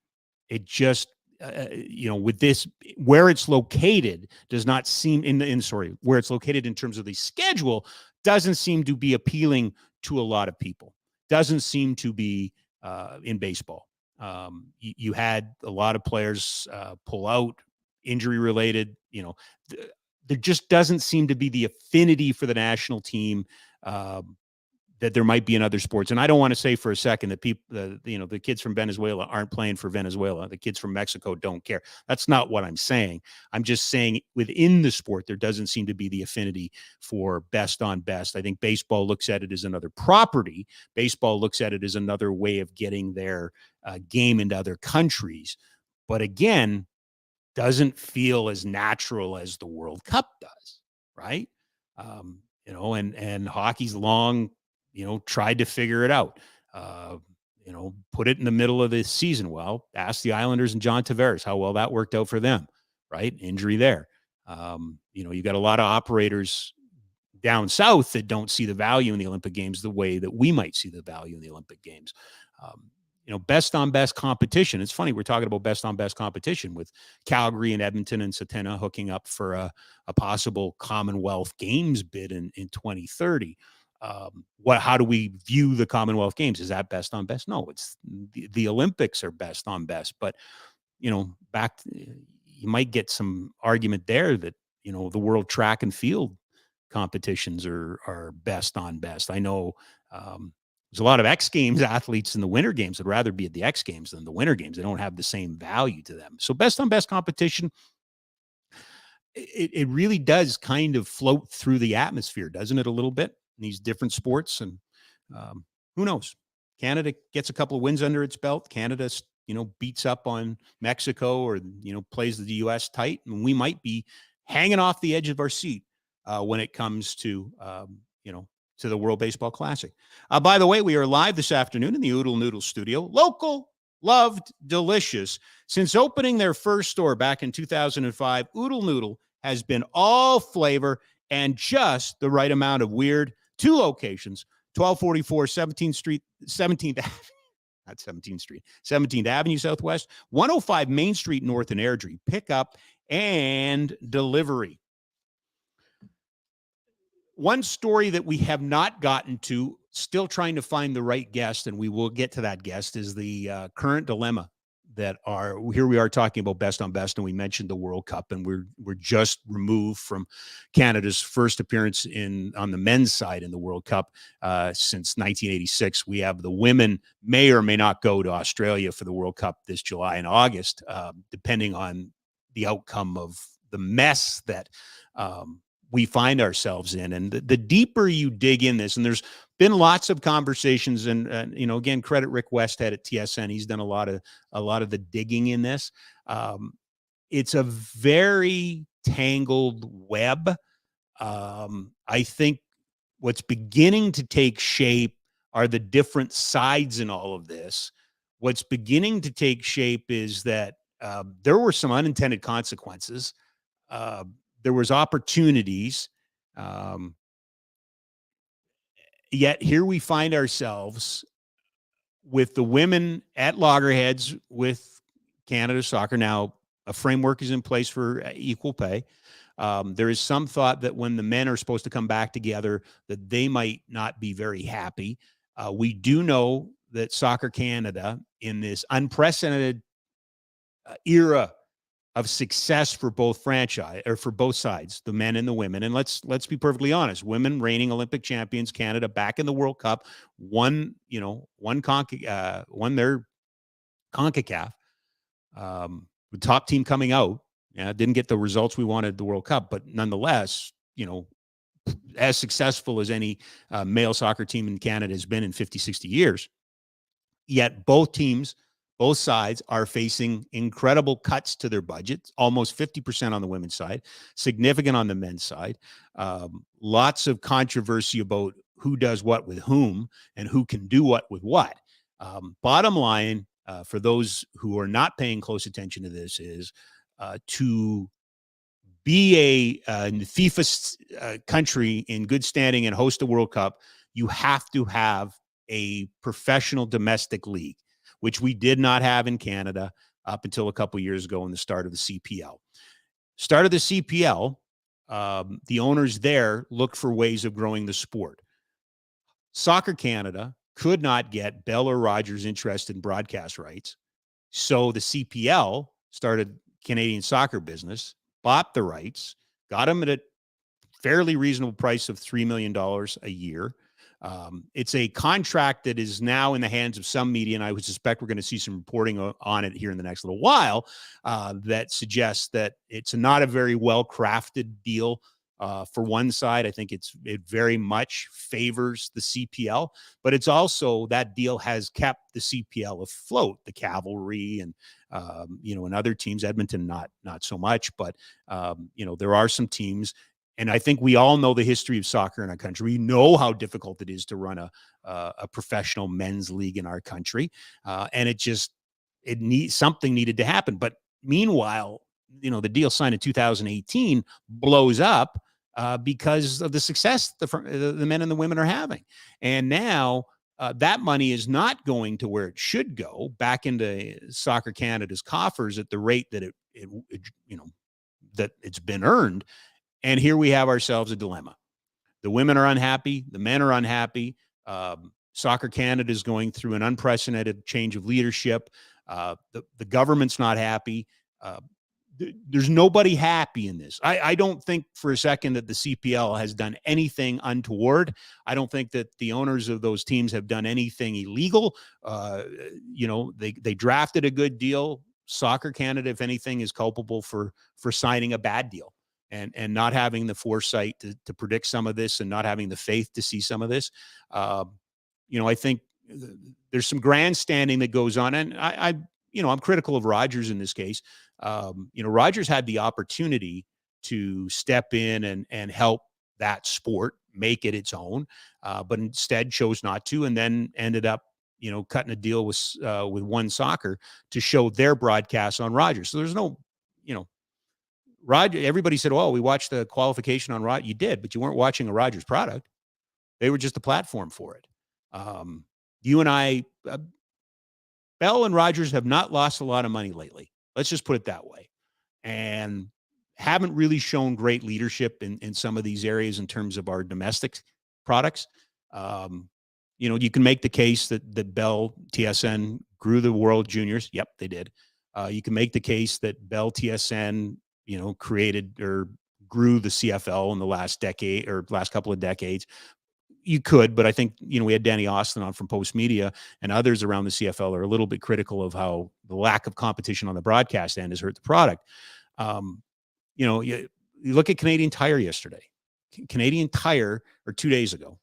it just, with this, where it's located does not seem where it's located in terms of the schedule doesn't seem to be appealing to a lot of people. Doesn't seem to be in baseball. You had a lot of players pull out, injury related. There just doesn't seem to be the affinity for the national team that there might be in other sports. And I don't want to say for a second that people, the kids from Venezuela aren't playing for Venezuela. The kids from Mexico don't care. That's not what I'm saying. I'm just saying within the sport, there doesn't seem to be the affinity for best on best. I think baseball looks at it as another property. Baseball looks at it as another way of getting their game into other countries. But again, doesn't feel as natural as the World Cup does, right? And hockey's long, tried to figure it out, put it in the middle of the season. Well, ask the Islanders and John Tavares how well that worked out for them, right? Injury there. You got a lot of operators down south that don't see the value in the Olympic Games the way that we might see the value in the Olympic Games. best on best competition. It's funny, we're talking about best on best competition with Calgary and Edmonton and Satena hooking up for a possible Commonwealth Games bid in 2030. How do we view the Commonwealth Games? Is that best on best? No, it's the Olympics are best on best. But, you might get some argument there that, the world track and field competitions are best on best. I know, there's a lot of X Games athletes in the Winter Games would rather be at the X Games than the Winter Games. They don't have the same value to them. So best on best competition, it really does kind of float through the atmosphere, doesn't it, a little bit, in these different sports? And who knows? Canada gets a couple of wins under its belt. Canada, beats up on Mexico or, plays the U.S. tight. And we might be hanging off the edge of our seat when it comes to, to the World Baseball Classic. By the way, we are live this afternoon in the Oodle Noodle studio. Local, loved, delicious. Since opening their first store back in 2005, Oodle Noodle has been all flavor and just the right amount of weird. 2 locations, 1244 17th Street, 17th, not 17th Street, 17th Avenue Southwest, 105 Main Street North in Airdrie. Pickup and delivery. One story that we have not gotten to, still trying to find the right guest, and we will get to that guest, is the current dilemma that here we are talking about best on best, and we mentioned the World Cup, and we're just removed from Canada's first appearance on the men's side in the World Cup since 1986. We have the women may or may not go to Australia for the World Cup this July and August, depending on the outcome of the mess that we find ourselves in. And the deeper you dig in this, and there's been lots of conversations, and again, credit Rick Westhead at TSN. He's done a lot of the digging in this. It's a very tangled web. I think what's beginning to take shape are the different sides in all of this. What's beginning to take shape is that there were some unintended consequences. There was opportunities. Yet here we find ourselves with the women at loggerheads with Canada Soccer. Now, a framework is in place for equal pay. There is some thought that when the men are supposed to come back together, that they might not be very happy. We do know that Soccer Canada, in this unprecedented era of success for both sides, the men and the women. And let's be perfectly honest. Women reigning Olympic champions, Canada back in the World Cup, won their CONCACAF. The top team coming out, didn't get the results we wanted at the World Cup, but nonetheless, as successful as any male soccer team in Canada has been in 50, 60 years. Yet both sides are facing incredible cuts to their budgets, almost 50% on the women's side, significant on the men's side. Lots of controversy about who does what with whom and who can do what with what. Bottom line, for those who are not paying close attention to this, is to be a FIFA country in good standing and host a World Cup, you have to have a professional domestic league, which we did not have in Canada up until a couple of years ago in the start of the CPL. Start of the CPL, the owners there looked for ways of growing the sport. Soccer Canada could not get Bell or Rogers interested in broadcast rights. So the CPL started Canadian Soccer Business, bought the rights, got them at a fairly reasonable price of $3 million a year. It's a contract that is now in the hands of some media, and I would suspect we're going to see some reporting on it here in the next little while that suggests that it's not a very well-crafted deal. For one side, I think it very much favors the CPL, but it's also, that deal has kept the CPL afloat, the Cavalry and and other teams. Edmonton not so much, but there are some teams. And I think we all know the history of soccer in our country. We know how difficult it is to run a professional men's league in our country. And something needed to happen. But meanwhile, the deal signed in 2018 blows up because of the success the men and the women are having. And now that money is not going to where it should go, back into Soccer Canada's coffers at the rate that that it's been earned. And here we have ourselves a dilemma. The women are unhappy. The men are unhappy. Soccer Canada is going through an unprecedented change of leadership. The government's not happy. There's nobody happy in this. I don't think for a second that the CPL has done anything untoward. I don't think that the owners of those teams have done anything illegal. They drafted a good deal. Soccer Canada, if anything, is culpable for signing a bad deal and not having the foresight to predict some of this and not having the faith to see some of this. I think there's some grandstanding that goes on, and I'm critical of Rogers in this case. Rogers had the opportunity to step in and help that sport, make it its own, but instead chose not to, and then ended up, cutting a deal with One Soccer to show their broadcasts on Rogers. So there's no, Roger. Everybody said, "Oh, we watched the qualification on Rogers." You did, but you weren't watching a Rogers product. They were just a platform for it. You and I, Bell and Rogers have not lost a lot of money lately. Let's just put it that way. And haven't really shown great leadership in some of these areas in terms of our domestic products. You can make the case that Bell TSN grew the World Juniors. Yep, they did. You can make the case that Bell TSN, created or grew the CFL in the last decade or last couple of decades. You could, but I think, we had Danny Austin on from Post Media, and others around the CFL are a little bit critical of how the lack of competition on the broadcast end has hurt the product. You look at Canadian Tire yesterday. Canadian Tire, or 2 days ago,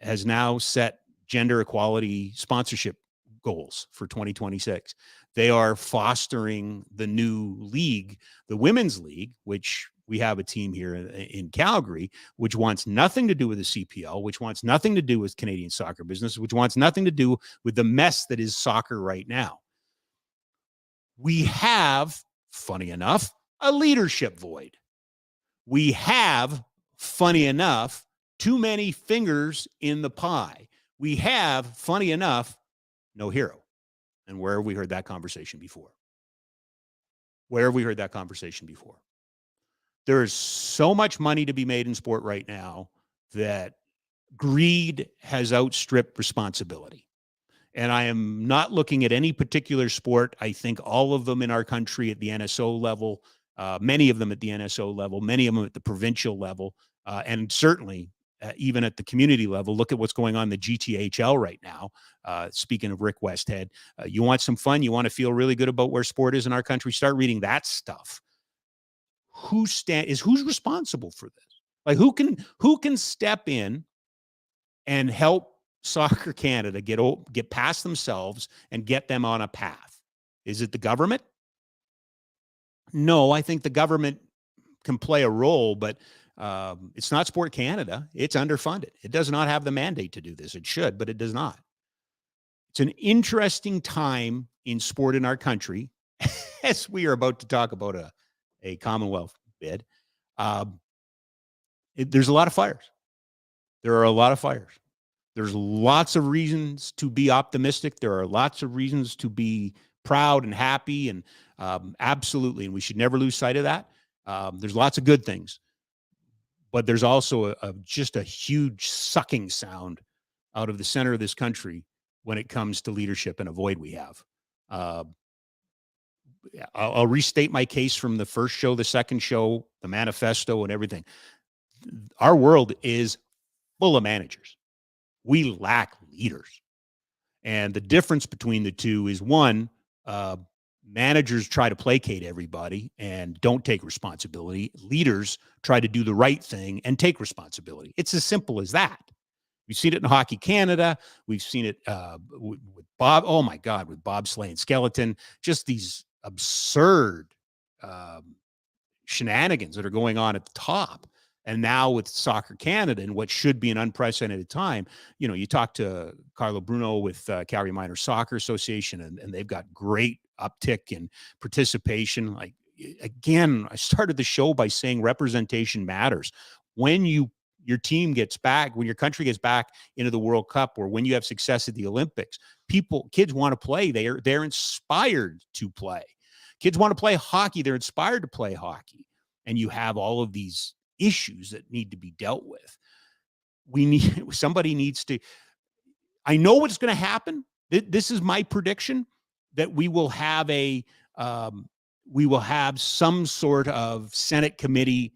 has now set gender equality sponsorship goals for 2026. They are fostering the new league, the women's league, which we have a team here in Calgary, which wants nothing to do with the CPL, which wants nothing to do with Canadian soccer business, which wants nothing to do with the mess that is soccer right now. We have, funny enough, a leadership void. We have, funny enough, too many fingers in the pie. We have, funny enough, no hero. And where have we heard that conversation before? Where have we heard that conversation before? There is so much money to be made in sport right now that greed has outstripped responsibility. And I am not looking at any particular sport. I think all of them in our country at the NSO level, many of them at the NSO level, many of them at the provincial level, and certainly even at the community level. Look at what's going on in the GTHL right now. Speaking of Rick Westhead, you want some fun? You want to feel really good about where sport is in our country? Start reading that stuff. Who's responsible for this? Like who can step in and help Soccer Canada get past themselves and get them on a path? Is it the government? No, I think the government can play a role, but it's not Sport Canada. It's underfunded. It does not have the mandate to do this. It should, but it does not. It's an interesting time in sport in our country, as we are about to talk about a Commonwealth bid. There's a lot of fires. There are a lot of fires. There's lots of reasons to be optimistic. There are lots of reasons to be proud and happy, and absolutely, and we should never lose sight of that. There's lots of good things, but there's also just a huge sucking sound out of the center of this country when it comes to leadership and a void we have. I'll restate my case from the first show, the second show, the manifesto, and everything. Our world is full of managers. We lack leaders. And the difference between the two is, one, managers try to placate everybody and don't take responsibility. Leaders try to do the right thing and take responsibility. It's as simple as that. We've seen it in Hockey Canada. We've seen it with Bob. Oh my God, with bobsleigh and skeleton. Just these absurd shenanigans that are going on at the top. And now with Soccer Canada and what should be an unprecedented time, you talk to Carlo Bruno with Calgary Minor Soccer Association, and they've got great uptick in participation. Like, again, I started the show by saying representation matters. When you your team gets back, when your country gets back into the World Cup, or when you have success at the Olympics, kids want to play. They're inspired to play. Kids want to play hockey. They're inspired to play hockey. And you have all of these issues that need to be dealt with. Somebody needs to, I know what's going to happen. This is my prediction, that we will have some sort of Senate committee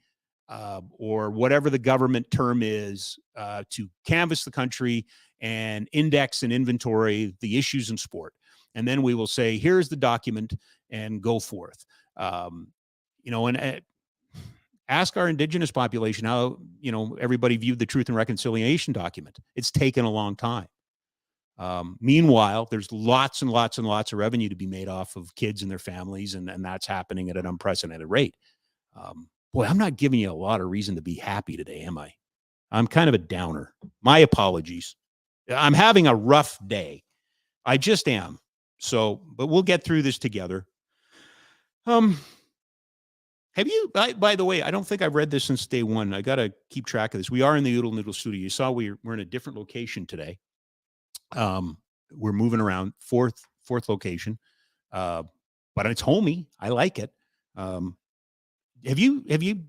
or whatever the government term is to canvass the country and index and inventory the issues in sport. And then we will say, here's the document, and go forth. And ask our Indigenous population how, everybody viewed the Truth and Reconciliation document. It's taken a long time. Meanwhile, there's lots and lots and lots of revenue to be made off of kids and their families, and that's happening at an unprecedented rate. Boy, I'm not giving you a lot of reason to be happy today, am I? I'm kind of a downer. My apologies. I'm having a rough day. I just am. So, but we'll get through this together. Have you, by the way, I don't think I've read this since day one. I got to keep track of this. We are in the Oodle Noodle studio. You saw we're in a different location today. We're moving around, fourth location. But it's homey. I like it. Have you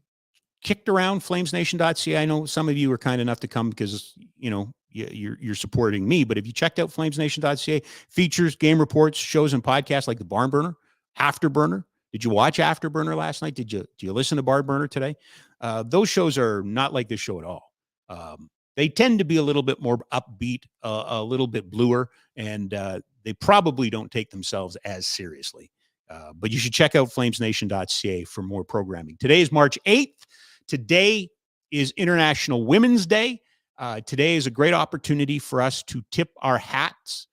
kicked around flamesnation.ca? I know some of you are kind enough to come because, you're supporting me, but have you checked out flamesnation.ca? Features, game reports, shows, and podcasts like the Barn Burner, Afterburner. Did you watch Afterburner last night? Do you listen to Barn Burner today? Those shows are not like this show at all. They tend to be a little bit more upbeat, a little bit bluer, and they probably don't take themselves as seriously. But you should check out flamesnation.ca for more programming. Today is March 8th. Today is International Women's Day. Today is a great opportunity for us to tip our hats.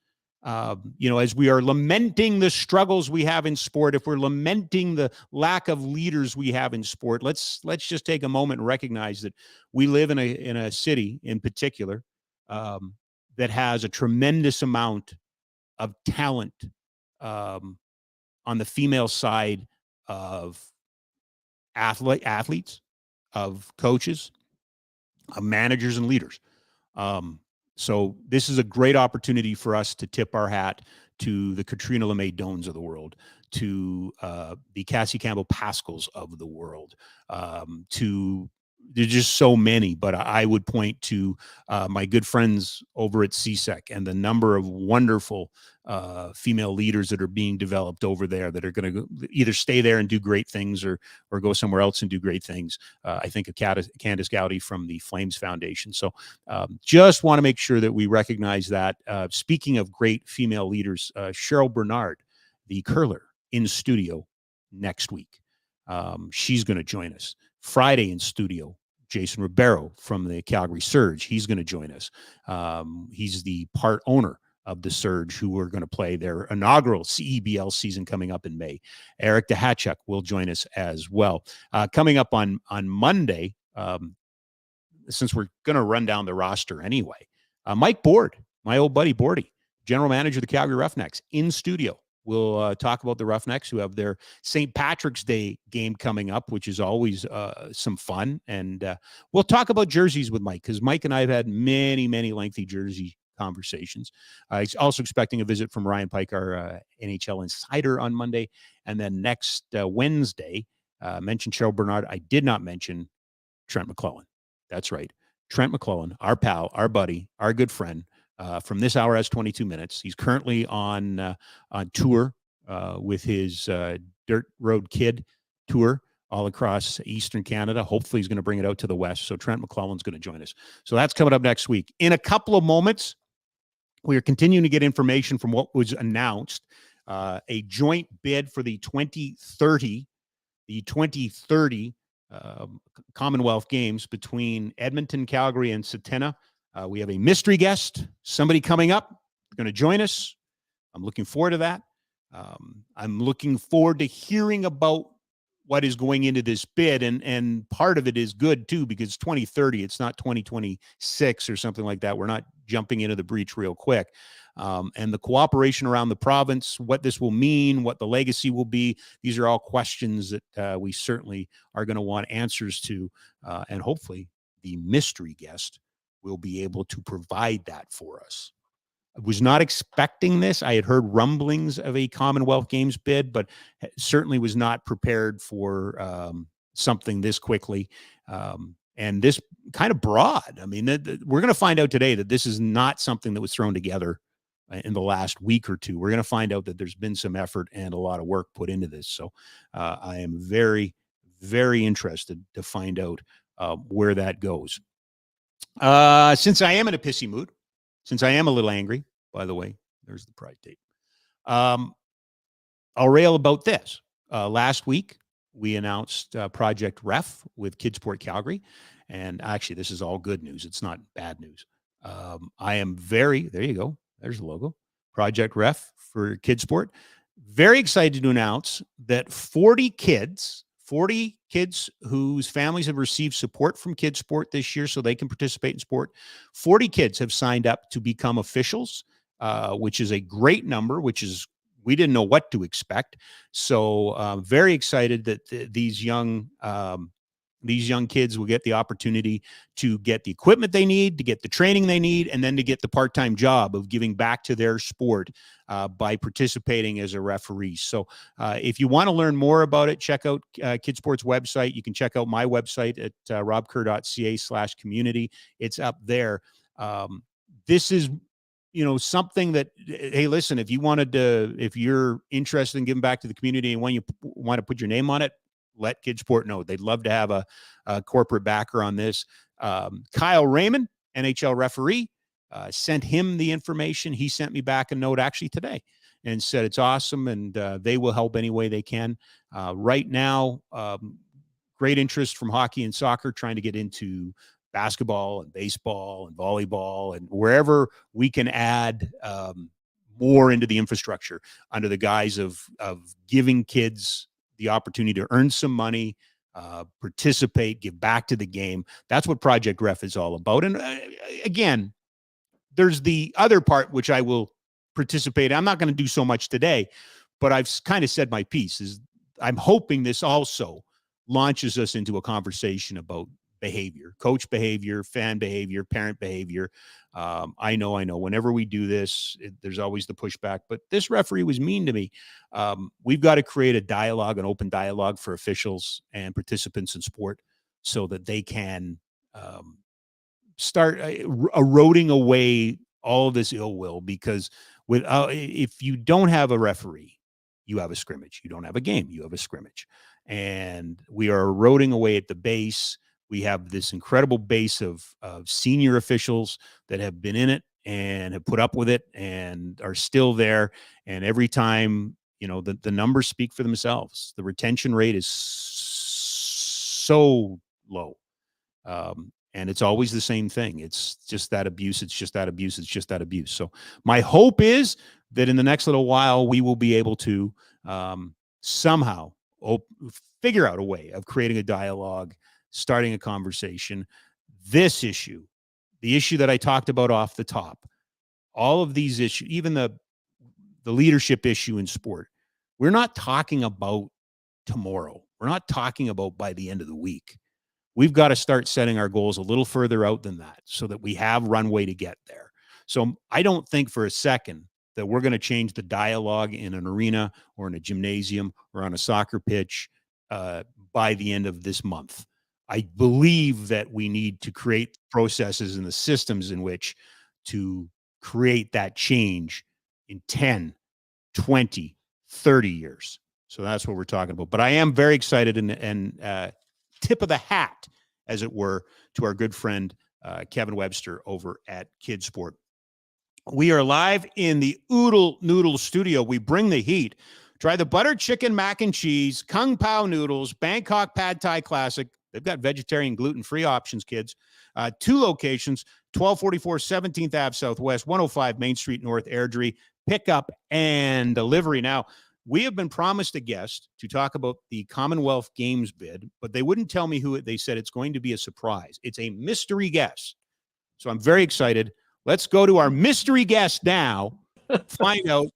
As we are lamenting the struggles we have in sport, if we're lamenting the lack of leaders we have in sport, let's just take a moment and recognize that we live in a city in particular that has a tremendous amount of talent on the female side of athletes, of coaches, of managers and leaders. So this is a great opportunity for us to tip our hat to the Katrina LeMay Doans of the world, to the Cassie Campbell Pascals of the world, there's just so many, but I would point to my good friends over at CSEC and the number of wonderful female leaders that are being developed over there that are going to either stay there and do great things or go somewhere else and do great things. I think of Candace Gowdy from the Flames Foundation. So just want to make sure that we recognize that. Speaking of great female leaders, Cheryl Bernard, the curler, in studio next week. She's going to join us. Friday in studio, Jason Ribeiro from the Calgary Surge. He's going to join us. He's the part owner of the Surge, who are going to play their inaugural CEBL season coming up in May. Eric DeHatchuk will join us as well. Coming up on Monday, since we're going to run down the roster anyway, Mike Board, my old buddy Boardy, general manager of the Calgary Roughnecks, in studio. We'll talk about the Roughnecks, who have their St. Patrick's Day game coming up, which is always some fun. And we'll talk about jerseys with Mike, because Mike and I have had many, many lengthy jersey conversations. He's also expecting a visit from Ryan Pike, our NHL insider, on Monday. And then next Wednesday, mentioned Cheryl Bernard. I did not mention Trent McClellan. That's right. Trent McClellan, our pal, our buddy, our good friend. From This Hour Has 22 Minutes. He's currently on tour with his Dirt Road Kid tour all across Eastern Canada. Hopefully he's going to bring it out to the West. So Trent McClellan's going to join us. So that's coming up next week. In a couple of moments, we are continuing to get information from what was announced, a joint bid for the 2030 Commonwealth Games between Edmonton, Calgary, and Satena. We have a mystery guest, somebody coming up, going to join us. I'm looking forward to that. I'm looking forward to hearing about what is going into this bid. And part of it is good, too, because it's 2030. It's not 2026 or something like that. We're not jumping into the breach real quick. And the cooperation around the province, what this will mean, what the legacy will be, these are all questions that we certainly are going to want answers to. And hopefully the mystery guest will be able to provide that for us. I was not expecting this. I had heard rumblings of a Commonwealth Games bid, but certainly was not prepared for something this quickly. And this kind of broad. I mean, we're going to find out today that this is not something that was thrown together in the last week or two. We're going to find out that there's been some effort and a lot of work put into this. So I am very, very interested to find out where that goes. Since I am in a pissy mood, since I am a little angry, by the way, there's the pride tape. I'll rail about this. Last week, we announced Project Ref with Kidsport Calgary. And actually, this is all good news. It's not bad news. I am there you go. There's the logo. Project Ref for Kidsport. Very excited to announce that 40 kids whose families have received support from Kidsport this year so they can participate in sport. 40 kids have signed up to become officials, which is a great number, we didn't know what to expect. So very excited that these young kids will get the opportunity to get the equipment they need, to get the training they need, and then to get the part-time job of giving back to their sport by participating as a referee. So if you want to learn more about it, check out Kidsport's website. You can check out my website at robkerr.ca/community. It's up there. This is something that, hey, listen, if you're interested in giving back to the community and when you want to put your name on it, let Kidsport know. They'd love to have a corporate backer on this. Kyle Raymond, NHL referee, sent him the information. He sent me back a note actually today and said it's awesome and they will help any way they can. Right now, great interest from hockey and soccer trying to get into basketball and baseball and volleyball and wherever we can add more into the infrastructure under the guise of giving kids the opportunity to earn some money, participate, give back to the game. That's what Project Ref is all about. And again, there's the other part, which I will participate. I'm not going to do so much today, but I've kind of said my piece is I'm hoping this also launches us into a conversation about behavior, coach behavior, fan behavior, parent behavior. I know whenever we do this, there's always the pushback, but this referee was mean to me. We've got to create a dialogue, an open dialogue for officials and participants in sport so that they can start eroding away all of this ill will, because if you don't have a referee, you have a scrimmage. You don't have a game, you have a scrimmage. And we are eroding away at the base. We have this incredible base of senior officials that have been in it and have put up with it and are still there. And every time, the numbers speak for themselves. The retention rate is so low. And it's always the same thing. It's just that abuse. It's just that abuse. It's just that abuse. So my hope is that in the next little while, we will be able to somehow figure out a way of creating a dialogue, starting a conversation. This issue, the issue that I talked about off the top, all of these issues, even the leadership issue in sport, we're not talking about tomorrow. We're not talking about by the end of the week. We've got to start setting our goals a little further out than that so that we have runway to get there. So I don't think for a second that we're going to change the dialogue in an arena or in a gymnasium or on a soccer pitch by the end of this month. I believe that we need to create processes and the systems in which to create that change in 10, 20, 30 years. So that's what we're talking about. But I am very excited and tip of the hat, as it were, to our good friend Kevin Webster over at Kidsport. We are live in the Oodle Noodle studio. We bring the heat. Try the butter chicken mac and cheese, Kung Pao noodles, Bangkok Pad Thai Classic. They've got vegetarian, gluten-free options, kids. 2 locations, 1244 17th Ave Southwest, 105 Main Street North, Airdrie. Pickup and delivery. Now, we have been promised a guest to talk about the Commonwealth Games bid, but they wouldn't tell me who. They said it's going to be a surprise. It's a mystery guest. So I'm very excited. Let's go to our mystery guest now. Find out.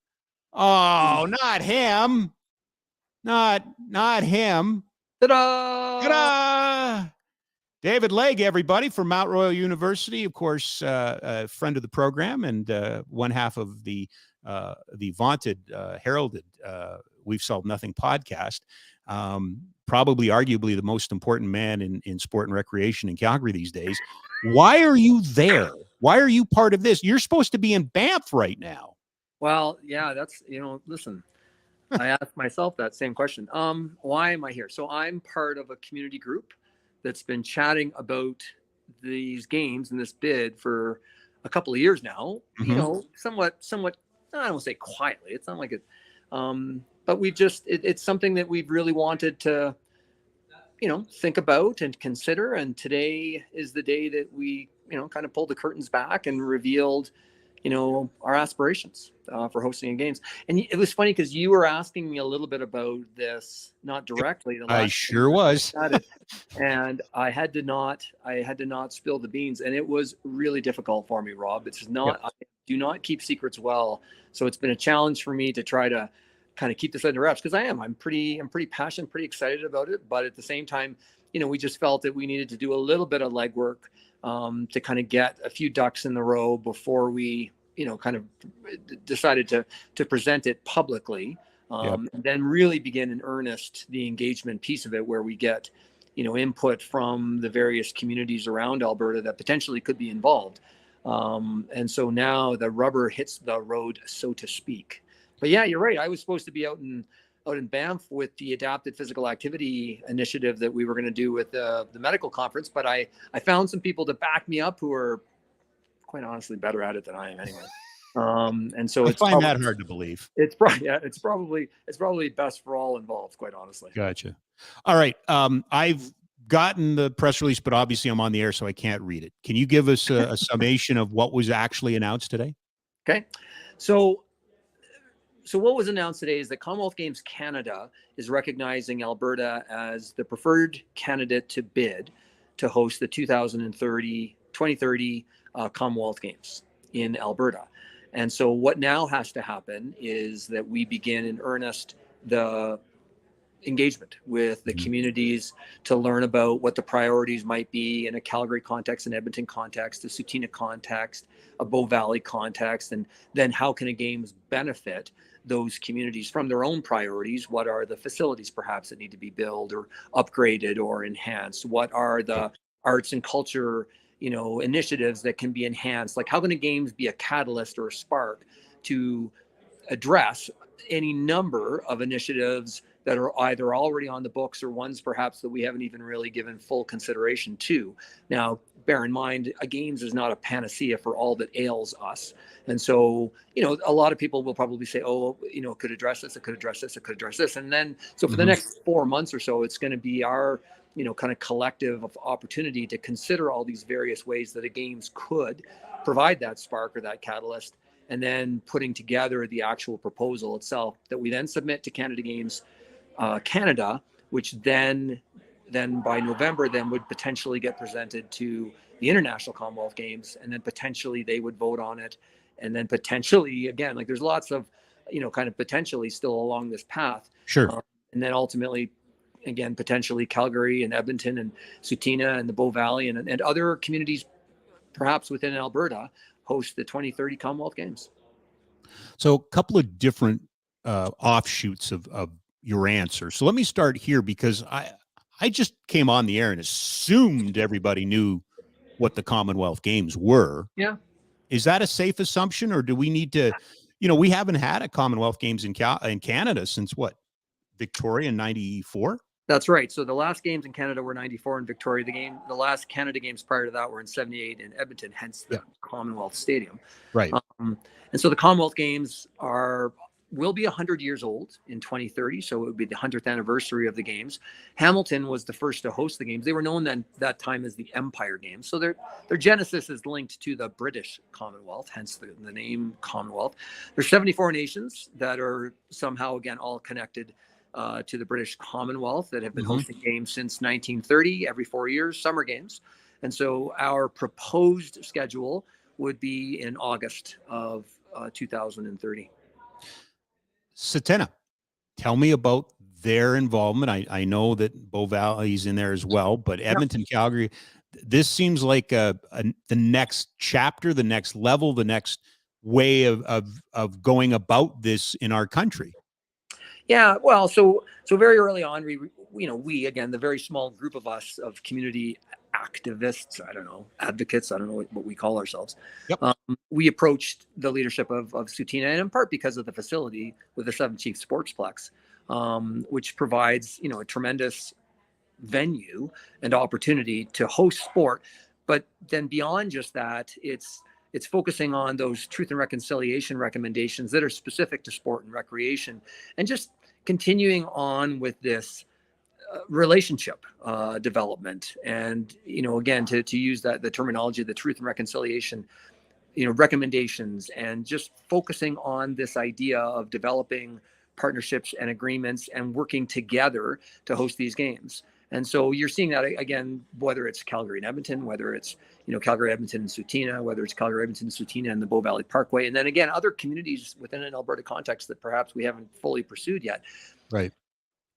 Oh, not him. Not him. Ta-da! Ta-da! David Legge, everybody, from Mount Royal University, of course, a friend of the program and one half of the vaunted, heralded We've Solved Nothing podcast. Probably, arguably, the most important man in sport and recreation in Calgary these days. Why are you there? Why are you part of this? You're supposed to be in Banff right now. Well, yeah, that's, listen, I asked myself that same question. Why am I here? So I'm part of a community group that's been chatting about these games and this bid for a couple of years now. Mhm. Somewhat. I don't say quietly. It's not like it, but it's something that we've really wanted to, think about and consider. And today is the day that we, kind of pulled the curtains back and revealed, our aspirations for hosting games. And it was funny because you were asking me a little bit about this, not directly. I sure was. And I had to not spill the beans, and it was really difficult for me, Rob. It's not. Yeah. I do not keep secrets well, so it's been a challenge for me to try to kind of keep this under wraps because I'm pretty passionate, pretty excited about it. But at the same time, we just felt that we needed to do a little bit of legwork to kind of get a few ducks in the row before we, kind of decided to present it publicly. And then really begin in earnest the engagement piece of it, where we get, input from the various communities around Alberta that potentially could be involved. And so now the rubber hits the road, so to speak. But yeah, you're right. I was supposed to be out in Banff with the adapted physical activity initiative that we were going to do with the medical conference. But I found some people to back me up who are quite honestly better at it than I am anyway. And so I find that hard to believe. It's probably best for all involved, quite honestly. Gotcha. All right. I've gotten the press release, but obviously I'm on the air, so I can't read it. Can you give us a summation of what was actually announced today? Okay. So what was announced today is that Commonwealth Games Canada is recognizing Alberta as the preferred candidate to bid to host the 2030 Commonwealth Games in Alberta. And so what now has to happen is that we begin in earnest the engagement with the communities to learn about what the priorities might be in a Calgary context, an Edmonton context, a Tsuut'ina context, a Bow Valley context, and then how can a games benefit those communities from their own priorities? What are the facilities perhaps that need to be built or upgraded or enhanced? What are the arts and culture, initiatives that can be enhanced? Like, how can a games be a catalyst or a spark to address any number of initiatives that are either already on the books or ones perhaps that we haven't even really given full consideration to? Now, bear in mind, a games is not a panacea for all that ails us. And so, a lot of people will probably say, oh, it could address this, it could address this, it could address this. And then, so for the next 4 months or so, it's going to be our, kind of collective of opportunity to consider all these various ways that a games could provide that spark or that catalyst, and then putting together the actual proposal itself that we then submit to Canada Games Canada, which then by November then would potentially get presented to the International Commonwealth Games, and then potentially they would vote on it, and then potentially again, like there's lots of kind of potentially still along this path. Sure. And then ultimately, again, potentially Calgary and Edmonton and Tsuut'ina and the Bow Valley and other communities perhaps within Alberta host the 2030 Commonwealth Games. So a couple of different offshoots of your answer. So let me start here, because I just came on the air and assumed everybody knew what the Commonwealth Games were. Yeah. Is that a safe assumption, or do we need to, we haven't had a Commonwealth Games in Canada since what? Victoria in 94? That's right. So the last games in Canada were 94 in Victoria. The last Canada Games prior to that were in 78 in Edmonton, hence the Commonwealth Stadium. Right. And so the Commonwealth Games will be 100 years old in 2030. So it would be the 100th anniversary of the games. Hamilton was the first to host the games. They were known then that time as the Empire Games. So their genesis is linked to the British Commonwealth, hence the name Commonwealth. There's 74 nations that are somehow, again, all connected to the British Commonwealth that have been hosting games since 1930, every 4 years, summer games. And so our proposed schedule would be in August of 2030. Tsuut'ina, tell me about their involvement. I know that Bow Valley's in there as well, but Edmonton, Calgary, this seems like the next chapter, the next level, the next way of going about this in our country. Yeah, well, so very early on, we again, the very small group of us, of community activists, I don't know, advocates, I don't know what we call ourselves. Yep. We approached the leadership of Sutina, and in part because of the facility with the Seven Chiefs Sportsplex, which provides, a tremendous venue and opportunity to host sport. But then beyond just that, it's focusing on those truth and reconciliation recommendations that are specific to sport and recreation, and just continuing on with this relationship development. And, again, to use the terminology, the truth and reconciliation, recommendations, and just focusing on this idea of developing partnerships and agreements and working together to host these games. And so you're seeing that again, whether it's Calgary and Edmonton, whether it's, Calgary, Edmonton, and Sutina, whether it's Calgary, Edmonton, Sutina, and the Bow Valley Parkway. And then again, other communities within an Alberta context that perhaps we haven't fully pursued yet. Right.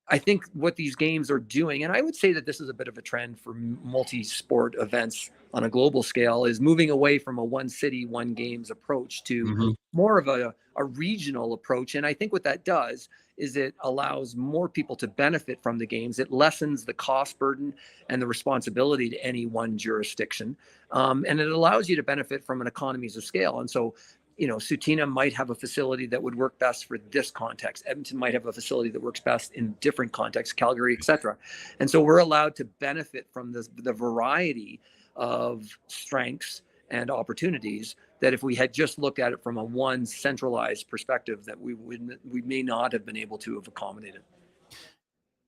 I think what these games are doing, and I would say that this is a bit of a trend for multi-sport events on a global scale, is moving away from a one city, one games approach to more of a regional approach. And I think what that does is it allows more people to benefit from the games. It lessens the cost burden and the responsibility to any one jurisdiction. And it allows you to benefit from an economies of scale. And so, Sutina might have a facility that would work best for this context. Edmonton might have a facility that works best in different contexts, Calgary, et cetera. And so we're allowed to benefit from the variety of strengths and opportunities that if we had just looked at it from a one centralized perspective, that we may not have been able to have accommodated.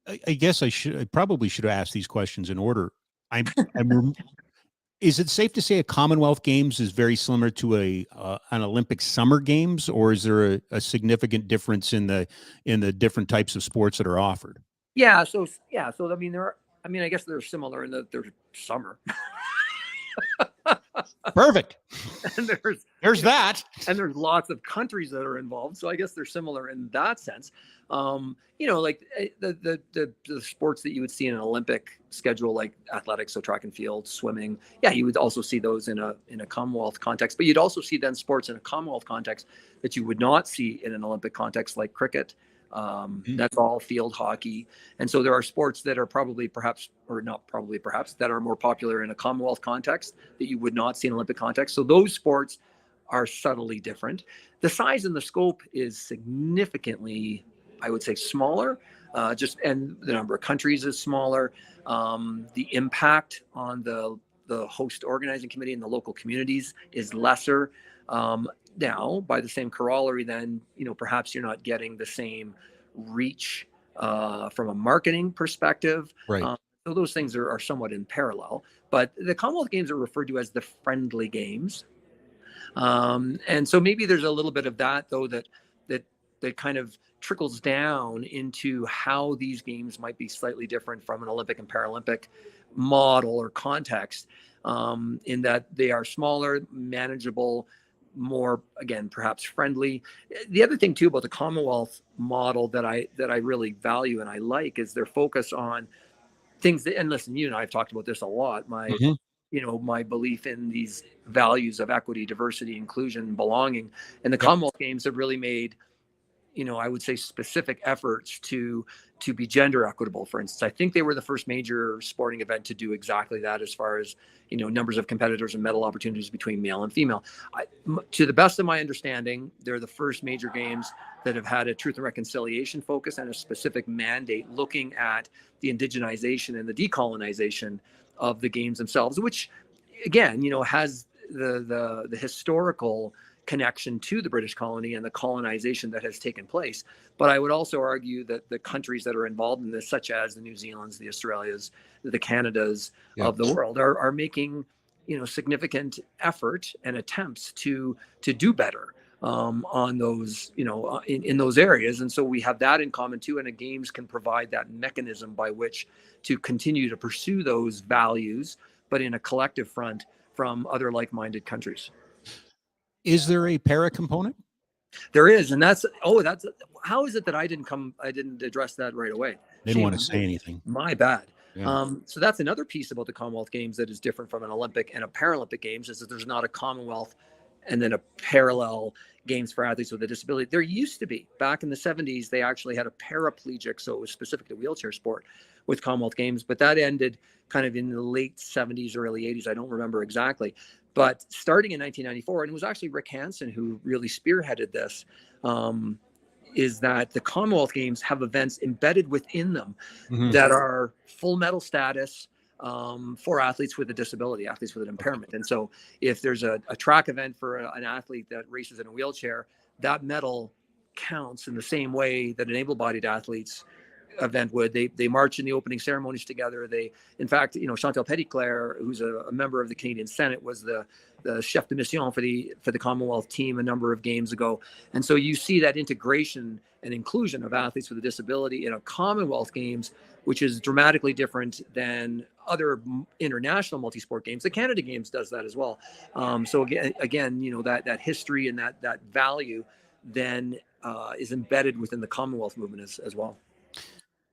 I guess I probably should have asked these questions in order. Is it safe to say a Commonwealth Games is very similar to an Olympic Summer Games, or is there a significant difference in the different types of sports that are offered? Yeah. So I mean, I guess they're similar in that they're summer. Perfect. And there's that. And there's lots of countries that are involved. So I guess they're similar in that sense. Like the sports that you would see in an Olympic schedule, like athletics, so track and field, swimming. Yeah, you would also see those in a Commonwealth context, but you'd also see then sports in a Commonwealth context that you would not see in an Olympic context, like cricket. That's all field hockey. And so there are sports that are that are more popular in a Commonwealth context that you would not see in Olympic context. So those sports are subtly different. The size and the scope is significantly, I would say, smaller, and the number of countries is smaller. The impact on the host organizing committee and the local communities is lesser. Now, by the same corollary, then, perhaps you're not getting the same reach from a marketing perspective. Right. So those things are somewhat in parallel. But the Commonwealth Games are referred to as the friendly games. And so maybe there's a little bit of that, though, that kind of trickles down into how these games might be slightly different from an Olympic and Paralympic model or context, in that they are smaller, manageable, more, again, perhaps friendly. The other thing too about the Commonwealth model that I really value and I like is their focus on things that, and listen, you and I have talked about this a lot, my belief in these values of equity, diversity, inclusion, belonging. And the Commonwealth Games have really made, I would say, specific efforts to be gender equitable. For instance, I think they were the first major sporting event to do exactly that, as far as, numbers of competitors and medal opportunities between male and female. To the best of my understanding, they're the first major games that have had a truth and reconciliation focus and a specific mandate looking at the indigenization and the decolonization of the games themselves, which, again, has the historical connection to the British colony and the colonization that has taken place. But I would also argue that the countries that are involved in this, such as the New Zealands, the Australias, the Canadas of the world, are making, significant effort and attempts to do better on those, in those areas. And so we have that in common too. And the games can provide that mechanism by which to continue to pursue those values, but in a collective front from other like-minded countries. Is there a para component? There is, and that's how is it that I didn't address that right away? They didn't Shame want to on say me. anything. My bad. Yeah. So that's another piece about the Commonwealth Games that is different from an Olympic and a Paralympic Games, is that there's not a Commonwealth and then a parallel games for athletes with a disability. There used to be, back in the 70s, they actually had a paraplegic, so it was specific to wheelchair sport with Commonwealth Games, but that ended kind of in the late 70s, early 80s. I don't remember exactly. But starting in 1994, and it was actually Rick Hansen who really spearheaded this, is that the Commonwealth Games have events embedded within them that are full medal status for athletes with a disability, athletes with an impairment. And so if there's a track event for an athlete that races in a wheelchair, that medal counts in the same way that an able-bodied athlete's event would. They march in the opening ceremonies together. They, in fact, Chantal Petitclerc, who's a member of the Canadian Senate, was the chef de mission for the Commonwealth team a number of games ago. And so you see that integration and inclusion of athletes with a disability in a Commonwealth Games, which is dramatically different than other international multi-sport games. The Canada Games does that as well. So again, that history and that value then is embedded within the Commonwealth movement as well.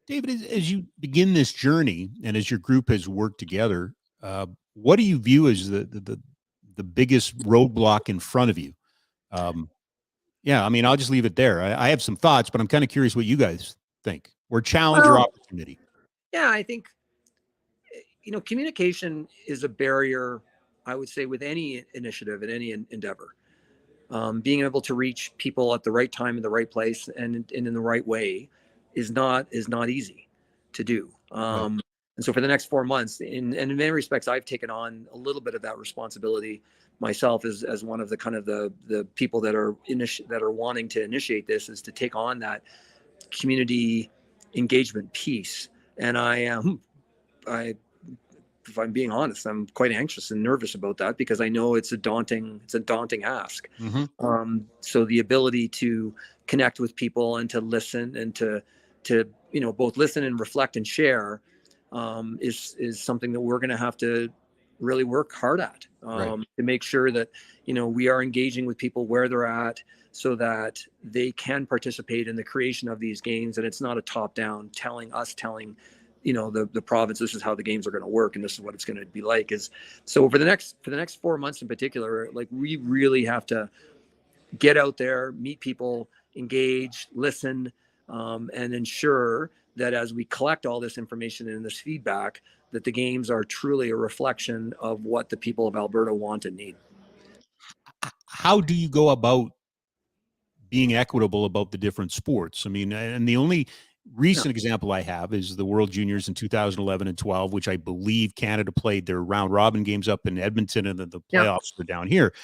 David, as you begin this journey and as your group has worked together, what do you view as the biggest roadblock in front of you? Yeah, I mean, I'll just leave it there. I have some thoughts, but I'm kind of curious what you guys think, or challenge or opportunity. Yeah, I think, communication is a barrier, I would say, with any initiative and any endeavor. Being able to reach people at the right time in the right place and in the right way is not easy to do. Right. And so for the next 4 months, and in many respects, I've taken on a little bit of that responsibility myself as one of the kind of the people that are wanting to initiate this, is to take on that community engagement piece. And if I'm being honest, I'm quite anxious and nervous about that, because I know it's a daunting ask. So the ability to connect with people and to listen and to both listen and reflect and share is something that we're going to have to really work hard at, Right. to make sure that we are engaging with people where they're at, so that they can participate in the creation of these games, and it's not a top-down telling the province, this is how the games are going to work and this is what it's going to be like. So for the next 4 months in particular, like, we really have to get out there, meet people, engage, listen, and ensure that as we collect all this information and this feedback, that the games are truly a reflection of what the people of Alberta want and need. How do you go about being equitable about the different sports? I mean, and the only recent example I have is the World Juniors in 2011 and 12, which I believe Canada played their round robin games up in Edmonton, and then the playoffs were down here.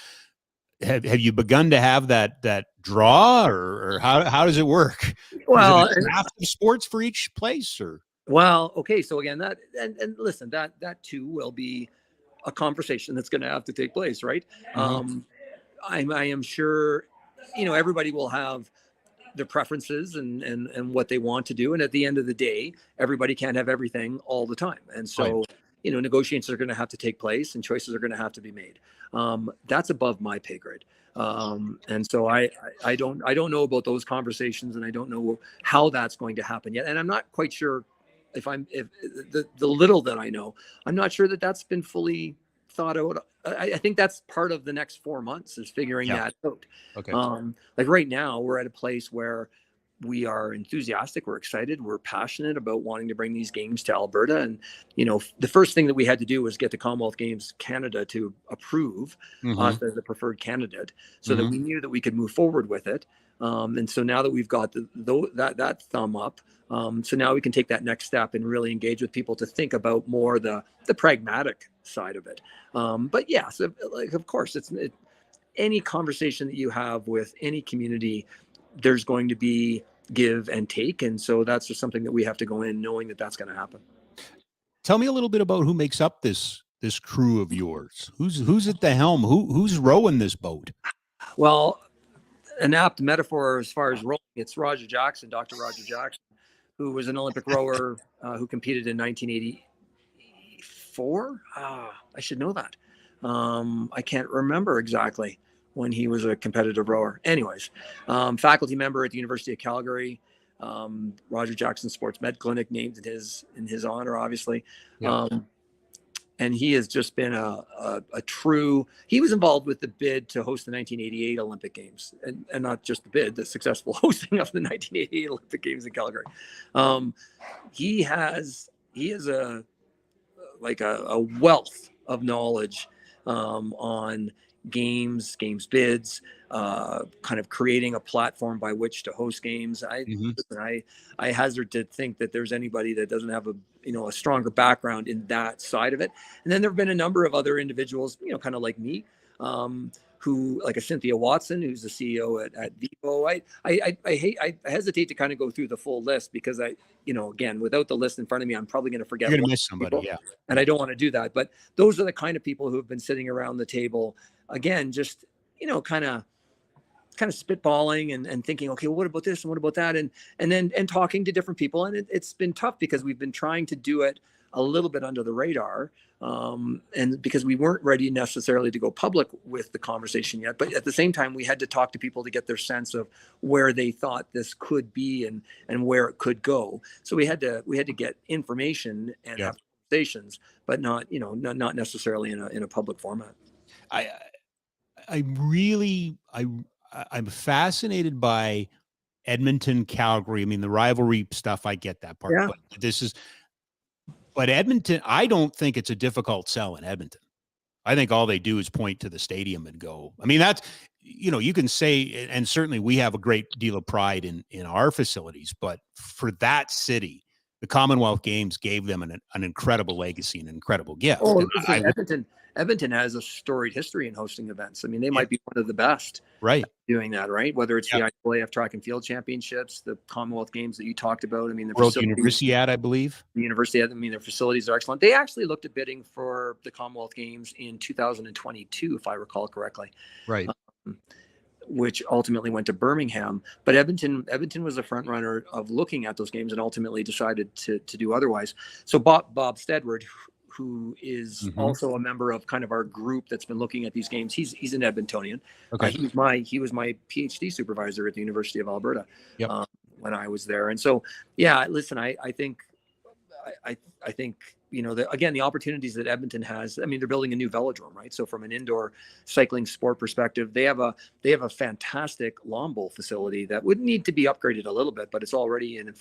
Have you begun to have that draw, or how does it work? Well, is it a draft of sports for each place, or? Well, okay. So again, that and listen, that too will be a conversation that's going to have to take place, right? I am sure, everybody will have their preferences and what they want to do, and at the end of the day, everybody can't have everything all the time, and so negotiations are going to have to take place and choices are going to have to be made. That's above my pay grade, and so I don't know about those conversations, and I don't know how that's going to happen yet, and I'm not quite sure if the little that I know, I'm not sure that that's been fully thought out. I think that's part of the next 4 months, is figuring that out. Okay. Like right now, we're at a place where we are enthusiastic, we're excited, we're passionate about wanting to bring these games to Alberta. And, the first thing that we had to do was get the Commonwealth Games Canada to approve us as a preferred candidate, so that we knew that we could move forward with it. And so now that we've got that thumb up, so now we can take that next step and really engage with people to think about more the pragmatic side of it. But yeah, so like, of course, any conversation that you have with any community, there's going to be give and take. And so that's just something that we have to go in knowing that that's going to happen. Tell me a little bit about who makes up this crew of yours. Who's at the helm? Who's rowing this boat? Well, an apt metaphor as far as rowing, it's Dr. Roger Jackson, who was an Olympic rower who competed in 1984. I should know that. I can't remember exactly when he was a competitive rower. Anyways, faculty member at the University of Calgary. Roger Jackson Sports Med Clinic named in his honor, obviously. Yeah. And he has just been a true. He was involved with the bid to host the 1988 Olympic Games, and not just the bid, the successful hosting of the 1988 Olympic Games in Calgary. He has a wealth of knowledge on games bids, kind of creating a platform by which to host games. I hazard to think that there's anybody that doesn't have a stronger background in that side of it. And then there have been a number of other individuals, kind of like me, who, like a Cynthia Watson, who's the CEO at Vivo. I hesitate to kind of go through the full list because again, without the list in front of me, I'm probably going to forget. You're going to miss somebody, people, yeah. And I don't want to do that. But those are the kind of people who have been sitting around the table, again, just kind of spitballing and thinking, okay, well, what about this and what about that, and then talking to different people. And it's been tough because we've been trying to do it a little bit under the radar, and because we weren't ready necessarily to go public with the conversation yet. But at the same time, we had to talk to people to get their sense of where they thought this could be and where it could go. So we had to get information and have conversations, but not necessarily in a public format. I'm fascinated by Edmonton, Calgary. I mean, the rivalry stuff, I get that part, but Edmonton, I don't think it's a difficult sell in Edmonton. I think all they do is point to the stadium and go. I mean, that's, you can say, and certainly we have a great deal of pride in our facilities, but for that city, the Commonwealth Games gave them an incredible legacy and an incredible gift. Oh, Edmonton has a storied history in hosting events. I mean, they might be one of the best doing that, right? Whether it's the IAAF Track and Field Championships, the Commonwealth Games that you talked about. I mean, the World Universiad, I believe. The Universiad, I mean, their facilities are excellent. They actually looked at bidding for the Commonwealth Games in 2022, if I recall correctly. Right. Which ultimately went to Birmingham. But Edmonton was a front runner of looking at those games and ultimately decided to do otherwise. So Bob Stedward, who is also a member of kind of our group that's been looking at these games, he's an Edmontonian. Okay. He was my PhD supervisor at the University of Alberta when I was there. And so, listen, I think the opportunities that Edmonton has, I mean, they're building a new velodrome, right? So from an indoor cycling sport perspective, they have a fantastic lawn bowl facility that would need to be upgraded a little bit, but it's already in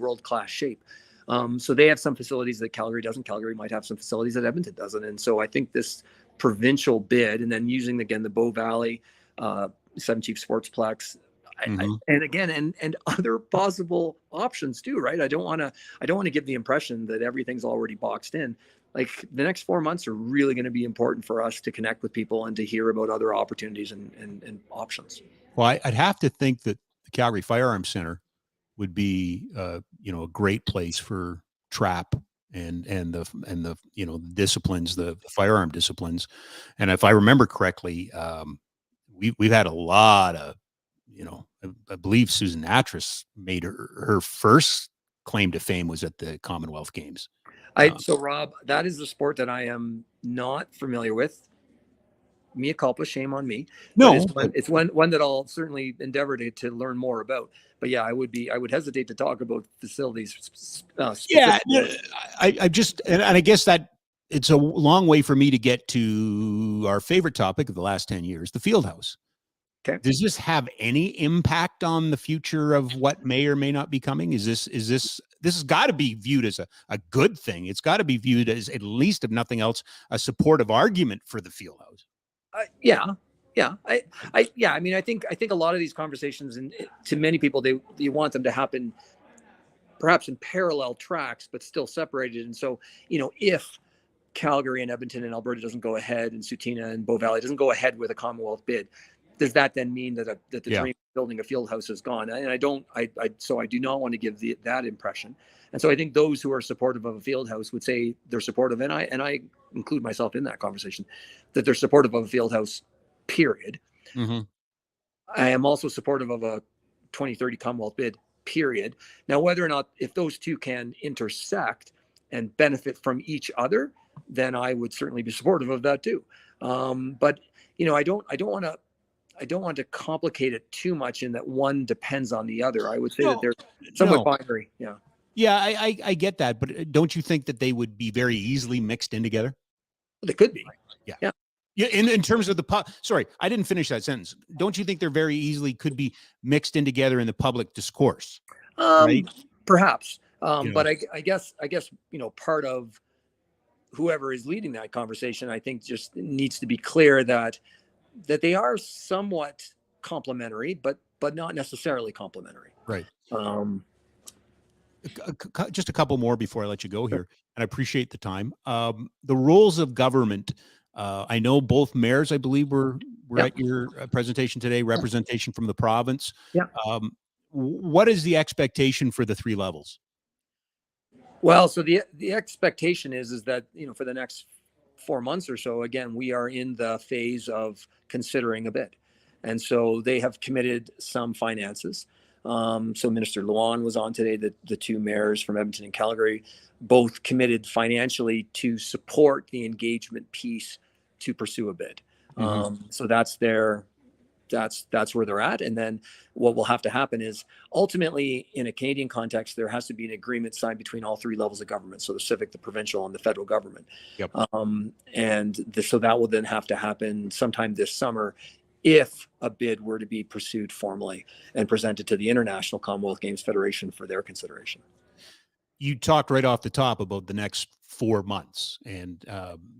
world-class shape. So they have some facilities that Calgary doesn't. Calgary might have some facilities that Edmonton doesn't. And so I think this provincial bid, and then using again the Bow Valley, Seven Chiefs Sportsplex, and other possible options too, right? I don't want to give the impression that everything's already boxed in. Like, the next 4 months are really going to be important for us to connect with people and to hear about other opportunities and options. Well, I'd have to think that the Calgary Firearms Center would be a great place for trap and the disciplines, the firearm disciplines. And if I remember correctly, we've had a lot of, I believe Susan Natras made her first claim to fame was at the Commonwealth Games. So Rob, that is the sport that I am not familiar with. Mea culpa, shame on me. No, it's one that I'll certainly endeavor to learn more about. But I would hesitate to talk about facilities. I just, and I guess that it's a long way for me to get to our favorite topic of the last 10 years, the field house. Okay. Does this have any impact on the future of what may or may not be coming? This has got to be viewed as a good thing. It's got to be viewed as, at least if nothing else, a supportive argument for the field house. I mean, I think a lot of these conversations, and to many people, you want them to happen perhaps in parallel tracks, but still separated. And so, if Calgary and Edmonton and Alberta doesn't go ahead, and Sutina and Bow Valley doesn't go ahead with a Commonwealth bid, does that then mean that the dream of building a field house is gone? And I do not want to give that impression. And so I think those who are supportive of a field house would say they're supportive, and I include myself in that conversation, that they're supportive of a field house, period. Mm-hmm. I am also supportive of a 2030 Commonwealth bid, period. Now, whether or not, if those two can intersect and benefit from each other, then I would certainly be supportive of that too. But I don't want to don't want to complicate it too much in that one depends on the other. I would say that No, they're somewhat no. binary. Yeah. Yeah, I get that, but don't you think that they would be very easily mixed in together? They could be. Yeah. Yeah. Yeah, in terms of sorry, I didn't finish that sentence. Don't you think they're very easily could be mixed in together in the public discourse? Right. Perhaps. You know, But I guess, part of whoever is leading that conversation, I think just needs to be clear that they are somewhat complementary, but not necessarily complementary. right. Um, Just a couple more before I let you go here, and I appreciate the time. The roles of government. I know both mayors, I believe, were Yeah. at your presentation today. Representation from the province. Yeah. What is the expectation for the three levels? Well, so the expectation is that, for the next 4 months or so, again, we are in the phase of considering a bid. And so they have committed some finances. So Minister Luan was on today. The two mayors from Edmonton and Calgary both committed financially to support the engagement piece to pursue a bid. So that's where they're at. And then what will have to happen is ultimately in a Canadian context, there has to be an agreement signed between all three levels of government. So the civic, the provincial, and the federal government. Yep. So that will then have to happen sometime this summer if a bid were to be pursued formally and presented to the International Commonwealth Games Federation for their consideration. You talked right off the top about the next 4 months and,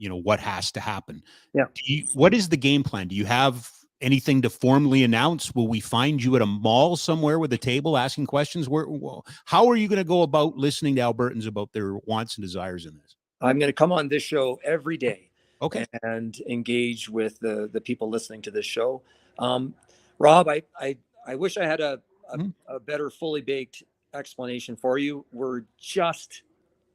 what has to happen. Yeah. What is the game plan? Do you have anything to formally announce? Will we find you at a mall somewhere with a table asking questions? How are you going to go about listening to Albertans about their wants and desires in this? I'm going to come on this show every day. Okay. And engage with the people listening to this show. Rob, I wish I had a better fully baked explanation for you. We're just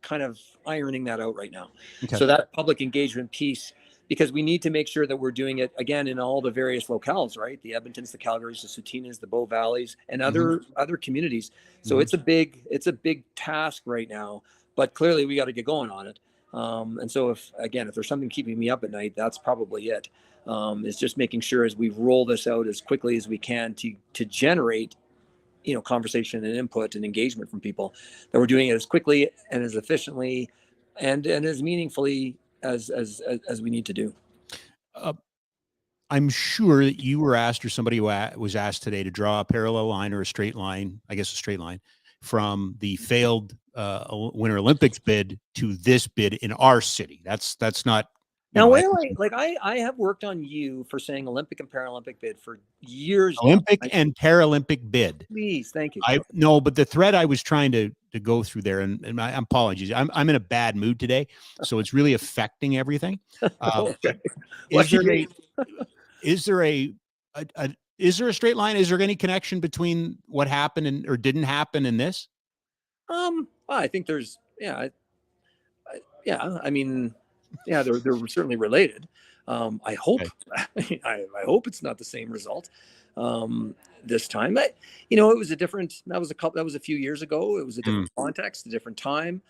kind of ironing that out right now. Okay. So that public engagement piece, because we need to make sure that we're doing it again in all the various locales, right? The Edmontons, the Calgarys, the Soutinas, the Bow Valleys, and other communities. So it's a big task right now, but clearly we got to get going on it. And so if there's something keeping me up at night, that's probably it. It's just making sure as we roll this out as quickly as we can to generate, conversation and input and engagement from people, that we're doing it as quickly and as efficiently and as meaningfully as we need to do. I'm sure that you were asked, or somebody was asked today, to draw a parallel line or a straight line, I guess a straight line, from the failed Winter Olympics bid to this bid in our city. That's not. Now, I have worked on you for saying Olympic and Paralympic bid for years. Olympic and Paralympic bid. Please, thank you. No, but the thread I was trying to go through there, and my apologies, I'm in a bad mood today, so it's really affecting everything. Okay. Is there a straight line? Is there any connection between what happened or didn't happen in this? I think there's, I mean, they're certainly related. I hope, okay. I hope it's not the same result this time. But, it was that was a few years ago. It was a different context, a different time,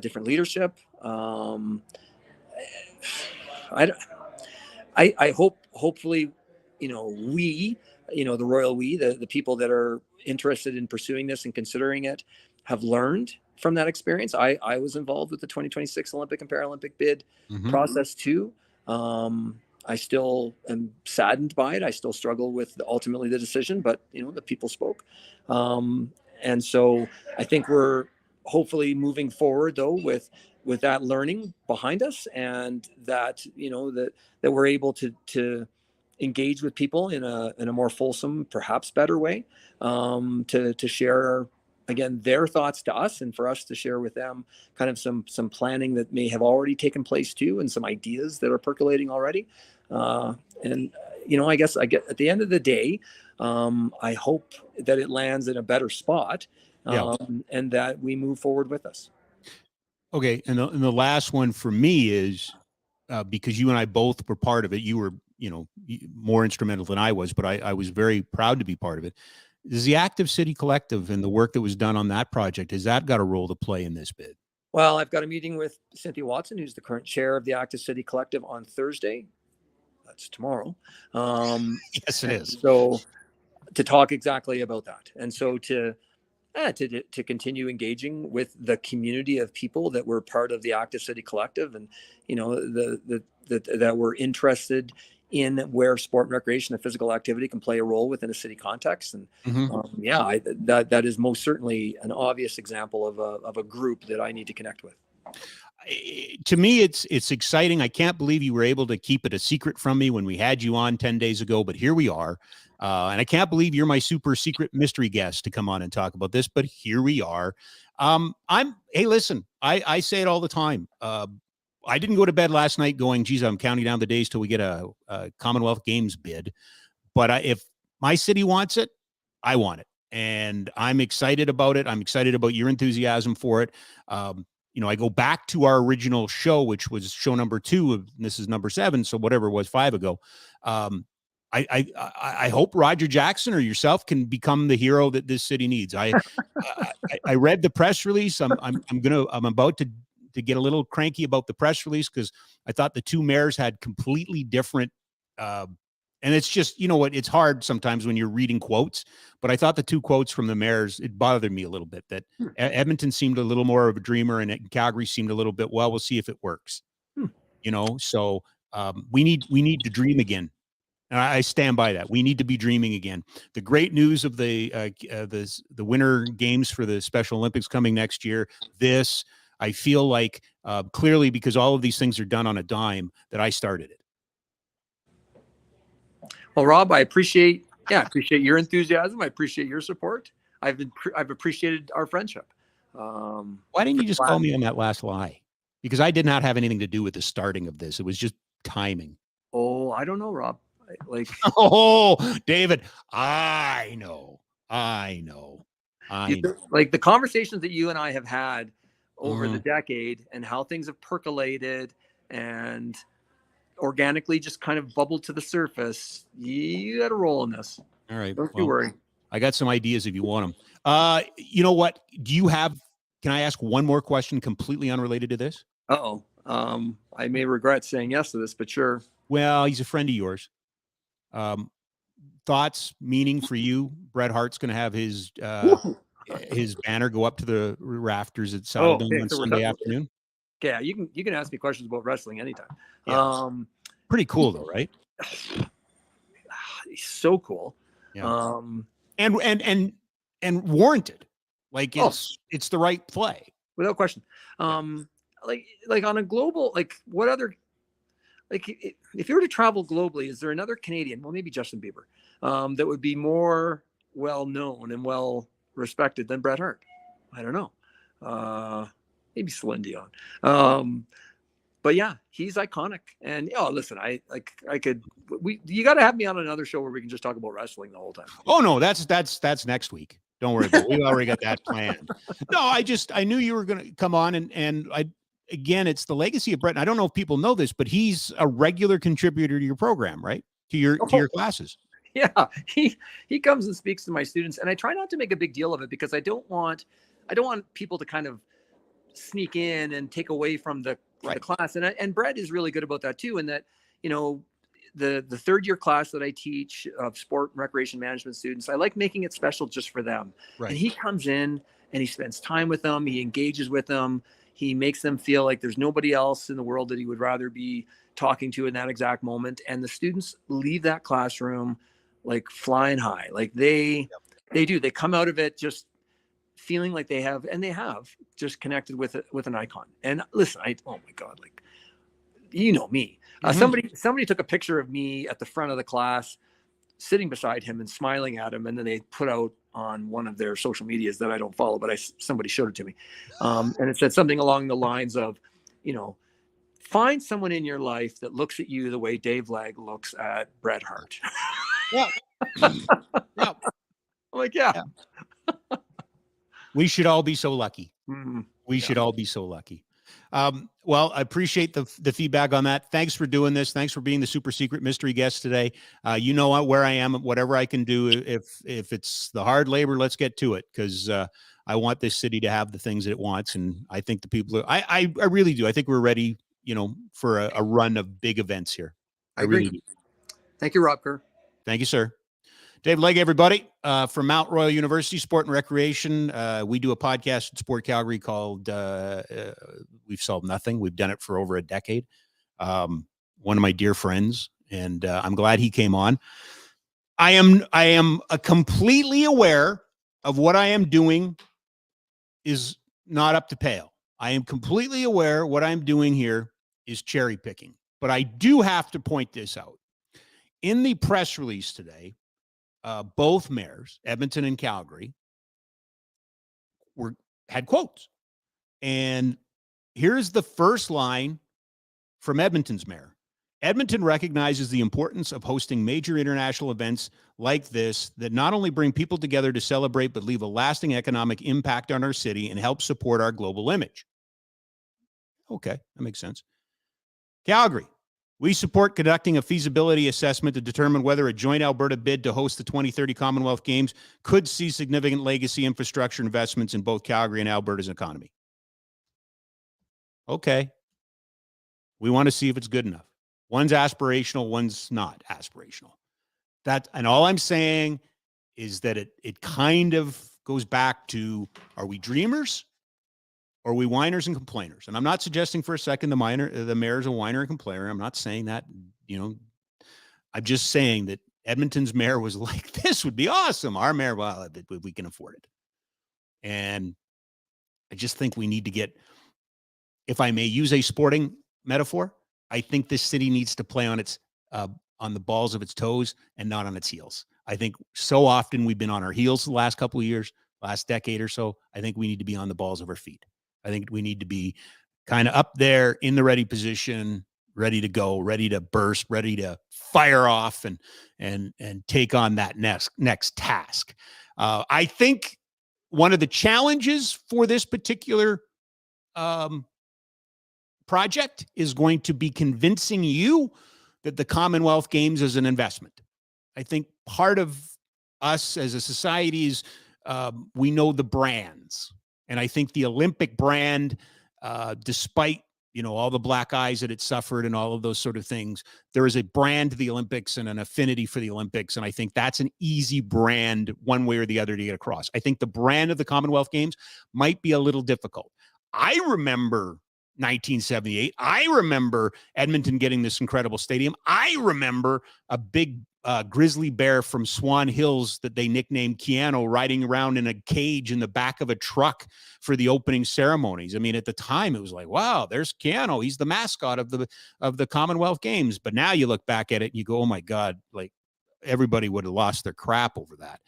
different leadership. I hope, hopefully, we, the royal we, the people that are interested in pursuing this and considering it, have learned from that experience. I was involved with the 2026 Olympic and Paralympic bid process too. I still am saddened by it. I still struggle with ultimately the decision, but the people spoke. And so I think we're hopefully moving forward though with that learning behind us, and that that we're able to engage with people in a more fulsome, perhaps better way, to share again their thoughts to us, and for us to share with them kind of some planning that may have already taken place too, and some ideas that are percolating already. And I guess at the end of the day, I hope that it lands in a better spot, and that we move forward with us. Okay, and the last one for me is because you and I both were part of it. You were more instrumental than I was, but I was very proud to be part of it. Is the Active City Collective and the work that was done on that project, has that got a role to play in this bid? Well, I've got a meeting with Cynthia Watson, who's the current chair of the Active City Collective, on Thursday. That's tomorrow. Um, Yes, it is. so to talk exactly about that, and so to continue engaging with the community of people that were part of the Active City Collective, and that were interested in where sport and recreation and physical activity can play a role within a city context. And that is most certainly an obvious example of a group that I need to connect with. To me, it's exciting. I can't believe you were able to keep it a secret from me when we had you on 10 days ago, but here we are. And I can't believe you're my super secret mystery guest to come on and talk about this, but here we are. Hey, listen, I say it all the time. I didn't go to bed last night going, geez, I'm counting down the days till we get a Commonwealth Games bid. But if my city wants it, I want it. And I'm excited about it. I'm excited about your enthusiasm for it. I go back to our original show, which was show number 2, and this is number 7. So whatever it was 5 ago. I hope Roger Jackson or yourself can become the hero that this city needs. I read the press release. I'm about to get a little cranky about the press release because I thought the 2 mayors had completely different. And it's just, you know what, it's hard sometimes when you're reading quotes, but I thought the 2 quotes from the mayors, it bothered me a little bit that Edmonton seemed a little more of a dreamer and Calgary seemed a little bit, well, we'll see if it works. So we need to dream again. And I stand by that. We need to be dreaming again. The great news of the Winter Games for the Special Olympics coming next year, I feel like clearly because all of these things are done on a dime that I started it. Well, Rob, I appreciate your enthusiasm. I appreciate your support. I've appreciated our friendship. Why didn't you just call me on that last lie? Because I did not have anything to do with the starting of this. It was just timing. Oh, I don't know, Rob. Oh, David, I know. Like the conversations that you and I have had over the decade and how things have percolated and organically just kind of bubbled to the surface. You got a role in this. All right. Don't you worry. I got some ideas if you want them. You know what? Can I ask one more question completely unrelated to this? I may regret saying yes to this, but sure. Well, he's a friend of yours. Thoughts, meaning for you? Bret Hart's going to have his banner go up to the rafters at Saddledome on Sunday afternoon. Yeah, you can ask me questions about wrestling anytime. Yeah. Pretty cool though, right? So cool. Yeah. And warranted. Like it's the right play. Without question. Like on a global, like what other, like if you were to travel globally, is there another Canadian, well maybe Justin Bieber, that would be more well known and well respected than Bret Hart? I don't know. Maybe Celine Dion. But yeah, he's iconic. And listen, you got to have me on another show where we can just talk about wrestling the whole time. Oh no, that's next week. Don't worry about it. We already got that planned. No, I knew you were going to come on and again, it's the legacy of Bret. I don't know if people know this, but he's a regular contributor to your program, right? To your classes. Yeah, he comes and speaks to my students, and I try not to make a big deal of it because I don't want people to kind of sneak in and take away from the class. And Bret is really good about that too. And that, the 3rd year class that I teach of sport and recreation management students, I like making it special just for them. Right. And he comes in and he spends time with them. He engages with them. He makes them feel like there's nobody else in the world that he would rather be talking to in that exact moment. And the students leave that classroom like flying high. Like they come out of it just feeling like they have just connected with an icon. And listen, oh my God, like, you know me, somebody took a picture of me at the front of the class sitting beside him and smiling at him. And then they put out on one of their social medias that I don't follow, but somebody showed it to me. And it said something along the lines of, find someone in your life that looks at you the way Dave Legg looks at Bret Hart. Yeah. I'm like, yeah. We should all be so lucky. Mm-hmm. We should all be so lucky. Well, I appreciate the feedback on that. Thanks for doing this. Thanks for being the super secret mystery guest today. You know where I am, whatever I can do. If it's the hard labor, let's get to it, because I want this city to have the things that it wants. And I think the people I really do. I think we're ready, for a run of big events here. I agree. really do. Thank you, Rob Kerr. Thank you, sir. Dave Legge, everybody, from Mount Royal University Sport and Recreation. We do a podcast at Sport Calgary called We've Solved Nothing. We've done it for over a decade. One of my dear friends, and I'm glad he came on. I am completely aware of what I am doing is not up to pale. I am completely aware what I'm doing here is cherry picking. But I do have to point this out. In the press release today, both mayors, Edmonton and Calgary, had quotes. And here's the first line from Edmonton's mayor. Edmonton recognizes the importance of hosting major international events like this that not only bring people together to celebrate, but leave a lasting economic impact on our city and help support our global image. Okay, that makes sense. Calgary. We support conducting a feasibility assessment to determine whether a joint Alberta bid to host the 2030 Commonwealth Games could see significant legacy infrastructure investments in both Calgary and Alberta's economy. Okay. We want to see if it's good enough. One's aspirational, one's not aspirational. And all I'm saying is that it kind of goes back to, are we dreamers? Or are we whiners and complainers? And I'm not suggesting for a second the mayor's a whiner and complainer. I'm not saying that, I'm just saying that Edmonton's mayor was like, this would be awesome. Our mayor, well, we can afford it. And I just think we need to get, if I may use a sporting metaphor, I think this city needs to play on the balls of its toes and not on its heels. I think so often we've been on our heels the last couple of years, last decade or so. I think we need to be on the balls of our feet. I think we need to be kind of up there in the ready position, ready to go, ready to burst, ready to fire off and take on that next task. I think one of the challenges for this particular project is going to be convincing you that the Commonwealth Games is an investment. I think part of us as a society is we know the brands. And I think the Olympic brand, despite, all the black eyes that it suffered and all of those sort of things, there is a brand to the Olympics and an affinity for the Olympics. And I think that's an easy brand one way or the other to get across. I think the brand of the Commonwealth Games might be a little difficult. I remember 1978. I remember Edmonton getting this incredible stadium. I remember a big grizzly bear from Swan Hills that they nicknamed Keanu riding around in a cage in the back of a truck for the opening ceremonies. I mean, at the time it was like, wow, there's Keanu. He's the mascot of the Commonwealth Games. But now you look back at it and you go, oh my God, like everybody would have lost their crap over that.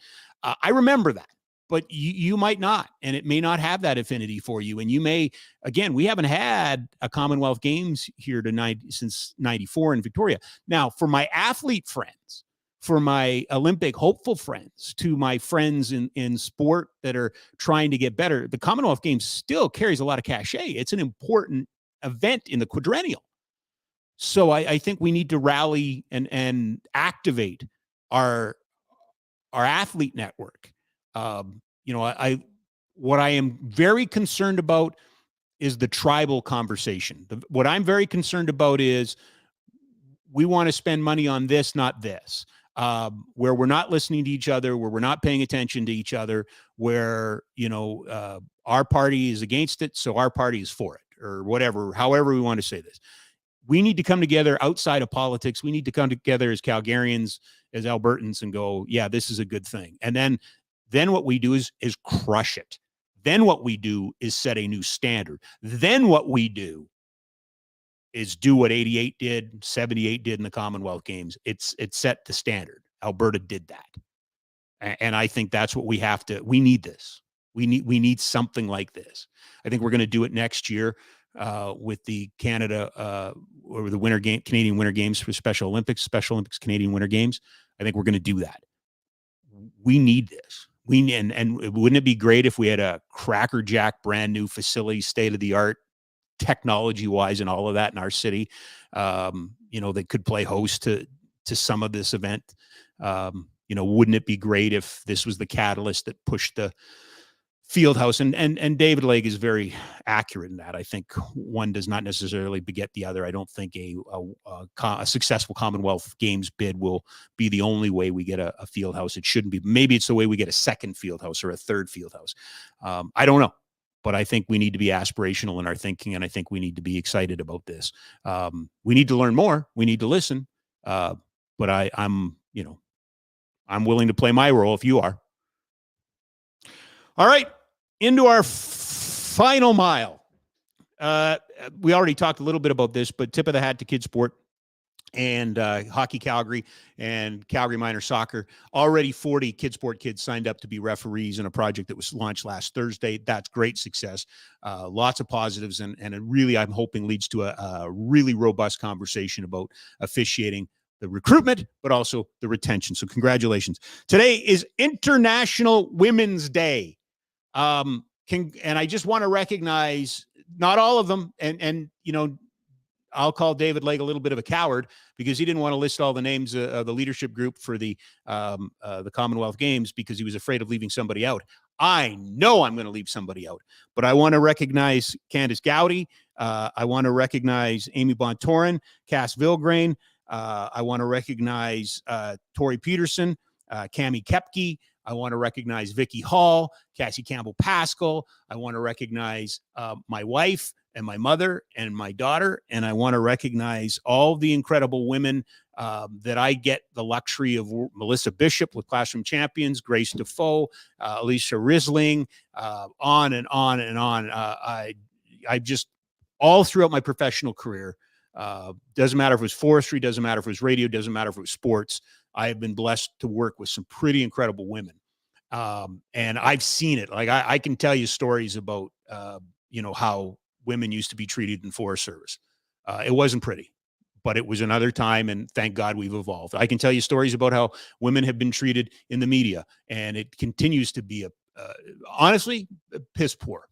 I remember that. But you might not, and it may not have that affinity for you. And you may, again, we haven't had a Commonwealth Games here since 94 in Victoria. Now, for my athlete friends, for my Olympic hopeful friends, to my friends in sport that are trying to get better, the Commonwealth Games still carries a lot of cachet. It's an important event in the quadrennial. So I think we need to rally and activate our athlete network. What I am very concerned about is the tribal conversation. What I'm very concerned about is we want to spend money on this, not this, where we're not listening to each other, where we're not paying attention to each other, where, our party is against it, so our party is for it, or whatever, however we want to say this. We need to come together outside of politics. We need to come together as Calgarians, as Albertans, and go, yeah, this is a good thing. And then what we do is crush it. Then what we do is set a new standard. Then what we do is do what 88 did, 78 did in the Commonwealth Games. It set the standard. Alberta did that. And I think that's what we need this. We need something like this. I think we're going to do it next year with the Canada or the Canadian Winter Games for Special Olympics, Canadian Winter Games. I think we're going to do that. We need this. And wouldn't it be great if we had a crackerjack brand new facility, state of the art, technology wise, and all of that in our city? That could play host to some of this event. Wouldn't it be great if this was the catalyst that pushed the Fieldhouse, and David Legge is very accurate in that. I think one does not necessarily beget the other. I don't think a successful Commonwealth Games bid will be the only way we get a Fieldhouse. It shouldn't be. Maybe it's the way we get a second Fieldhouse or a third Fieldhouse. I don't know, but I think we need to be aspirational in our thinking, and I think we need to be excited about this. We need to learn more. We need to listen. But I'm willing to play my role if you are. All right, into our final mile. We already talked a little bit about this, but tip of the hat to Kidsport and Hockey Calgary and Calgary Minor Soccer. Already 40 Kidsport kids signed up to be referees in a project that was launched last Thursday. That's great success. Lots of positives, and it really, I'm hoping, leads to a really robust conversation about officiating, the recruitment, but also the retention. So congratulations. Today is International Women's Day. And I just want to recognize, not all of them, and I'll call David Legge a little bit of a coward because he didn't want to list all the names of the leadership group for the Commonwealth Games because he was afraid of leaving somebody out. I know I'm going to leave somebody out, but I want to recognize Candice Gowdy. I want to recognize Amy Bontorin, Cass Vilgrain. I want to recognize Tori Peterson, Cammie Kepke. I want to recognize Vicky Hall, Cassie Campbell-Pascal. I want to recognize my wife and my mother and my daughter. And I want to recognize all the incredible women that I get the luxury of. Melissa Bishop with Classroom Champions, Grace Defoe, Alicia Risling, on and on and on. I just, all throughout my professional career, doesn't matter if it was forestry, doesn't matter if it was radio, doesn't matter if it was sports, I have been blessed to work with some pretty incredible women. And I've seen it. Like I can tell you stories about, how women used to be treated in Forest Service. It wasn't pretty, but it was another time. And thank God we've evolved. I can tell you stories about how women have been treated in the media, and it continues to be honestly, piss poor.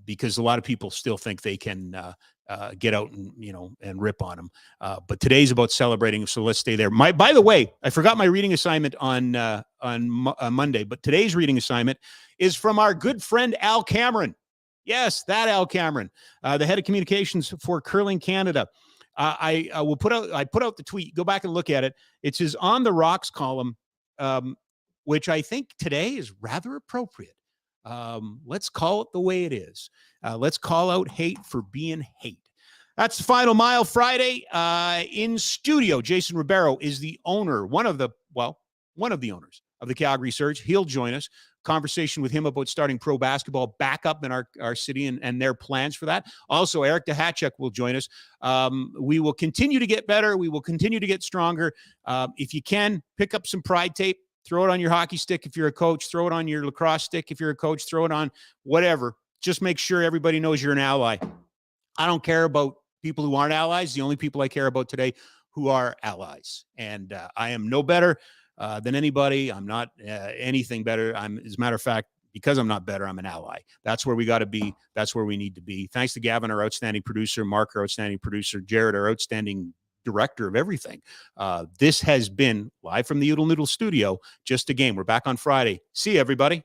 Because a lot of people still think they can get out and rip on them. But today's about celebrating, so let's stay there. By the way, I forgot my reading assignment on Monday, but today's reading assignment is from our good friend Al Cameron. Yes, that Al Cameron, the head of communications for Curling Canada. I put out the tweet. Go back and look at it. It's his On the Rocks column, which I think today is rather appropriate. Let's call it the way it is. Let's call out hate for being hate. That's Final Mile Friday. In studio, Jason Ribeiro is the owner, one of the owners of the Calgary Surge. He'll join us. Conversation with him about starting pro basketball back up in our city and their plans for that. Also, Eric Dehachuk will join us. We will continue to get better. We will continue to get stronger. If you can, pick up some Pride tape. Throw it on your hockey stick if you're a coach. Throw it on your lacrosse stick if you're a coach. Throw it on whatever. Just make sure everybody knows you're an ally. I don't care about people who aren't allies. The only people I care about today who are allies. And I am no better than anybody. I'm not anything better. As a matter of fact, because I'm not better, I'm an ally. That's where we got to be. That's where we need to be. Thanks to Gavin, our outstanding producer, Mark, our outstanding producer, Jared, our outstanding director of everything. This has been live from the Oodle Noodle studio. Just a game. We're back on Friday. See you, everybody.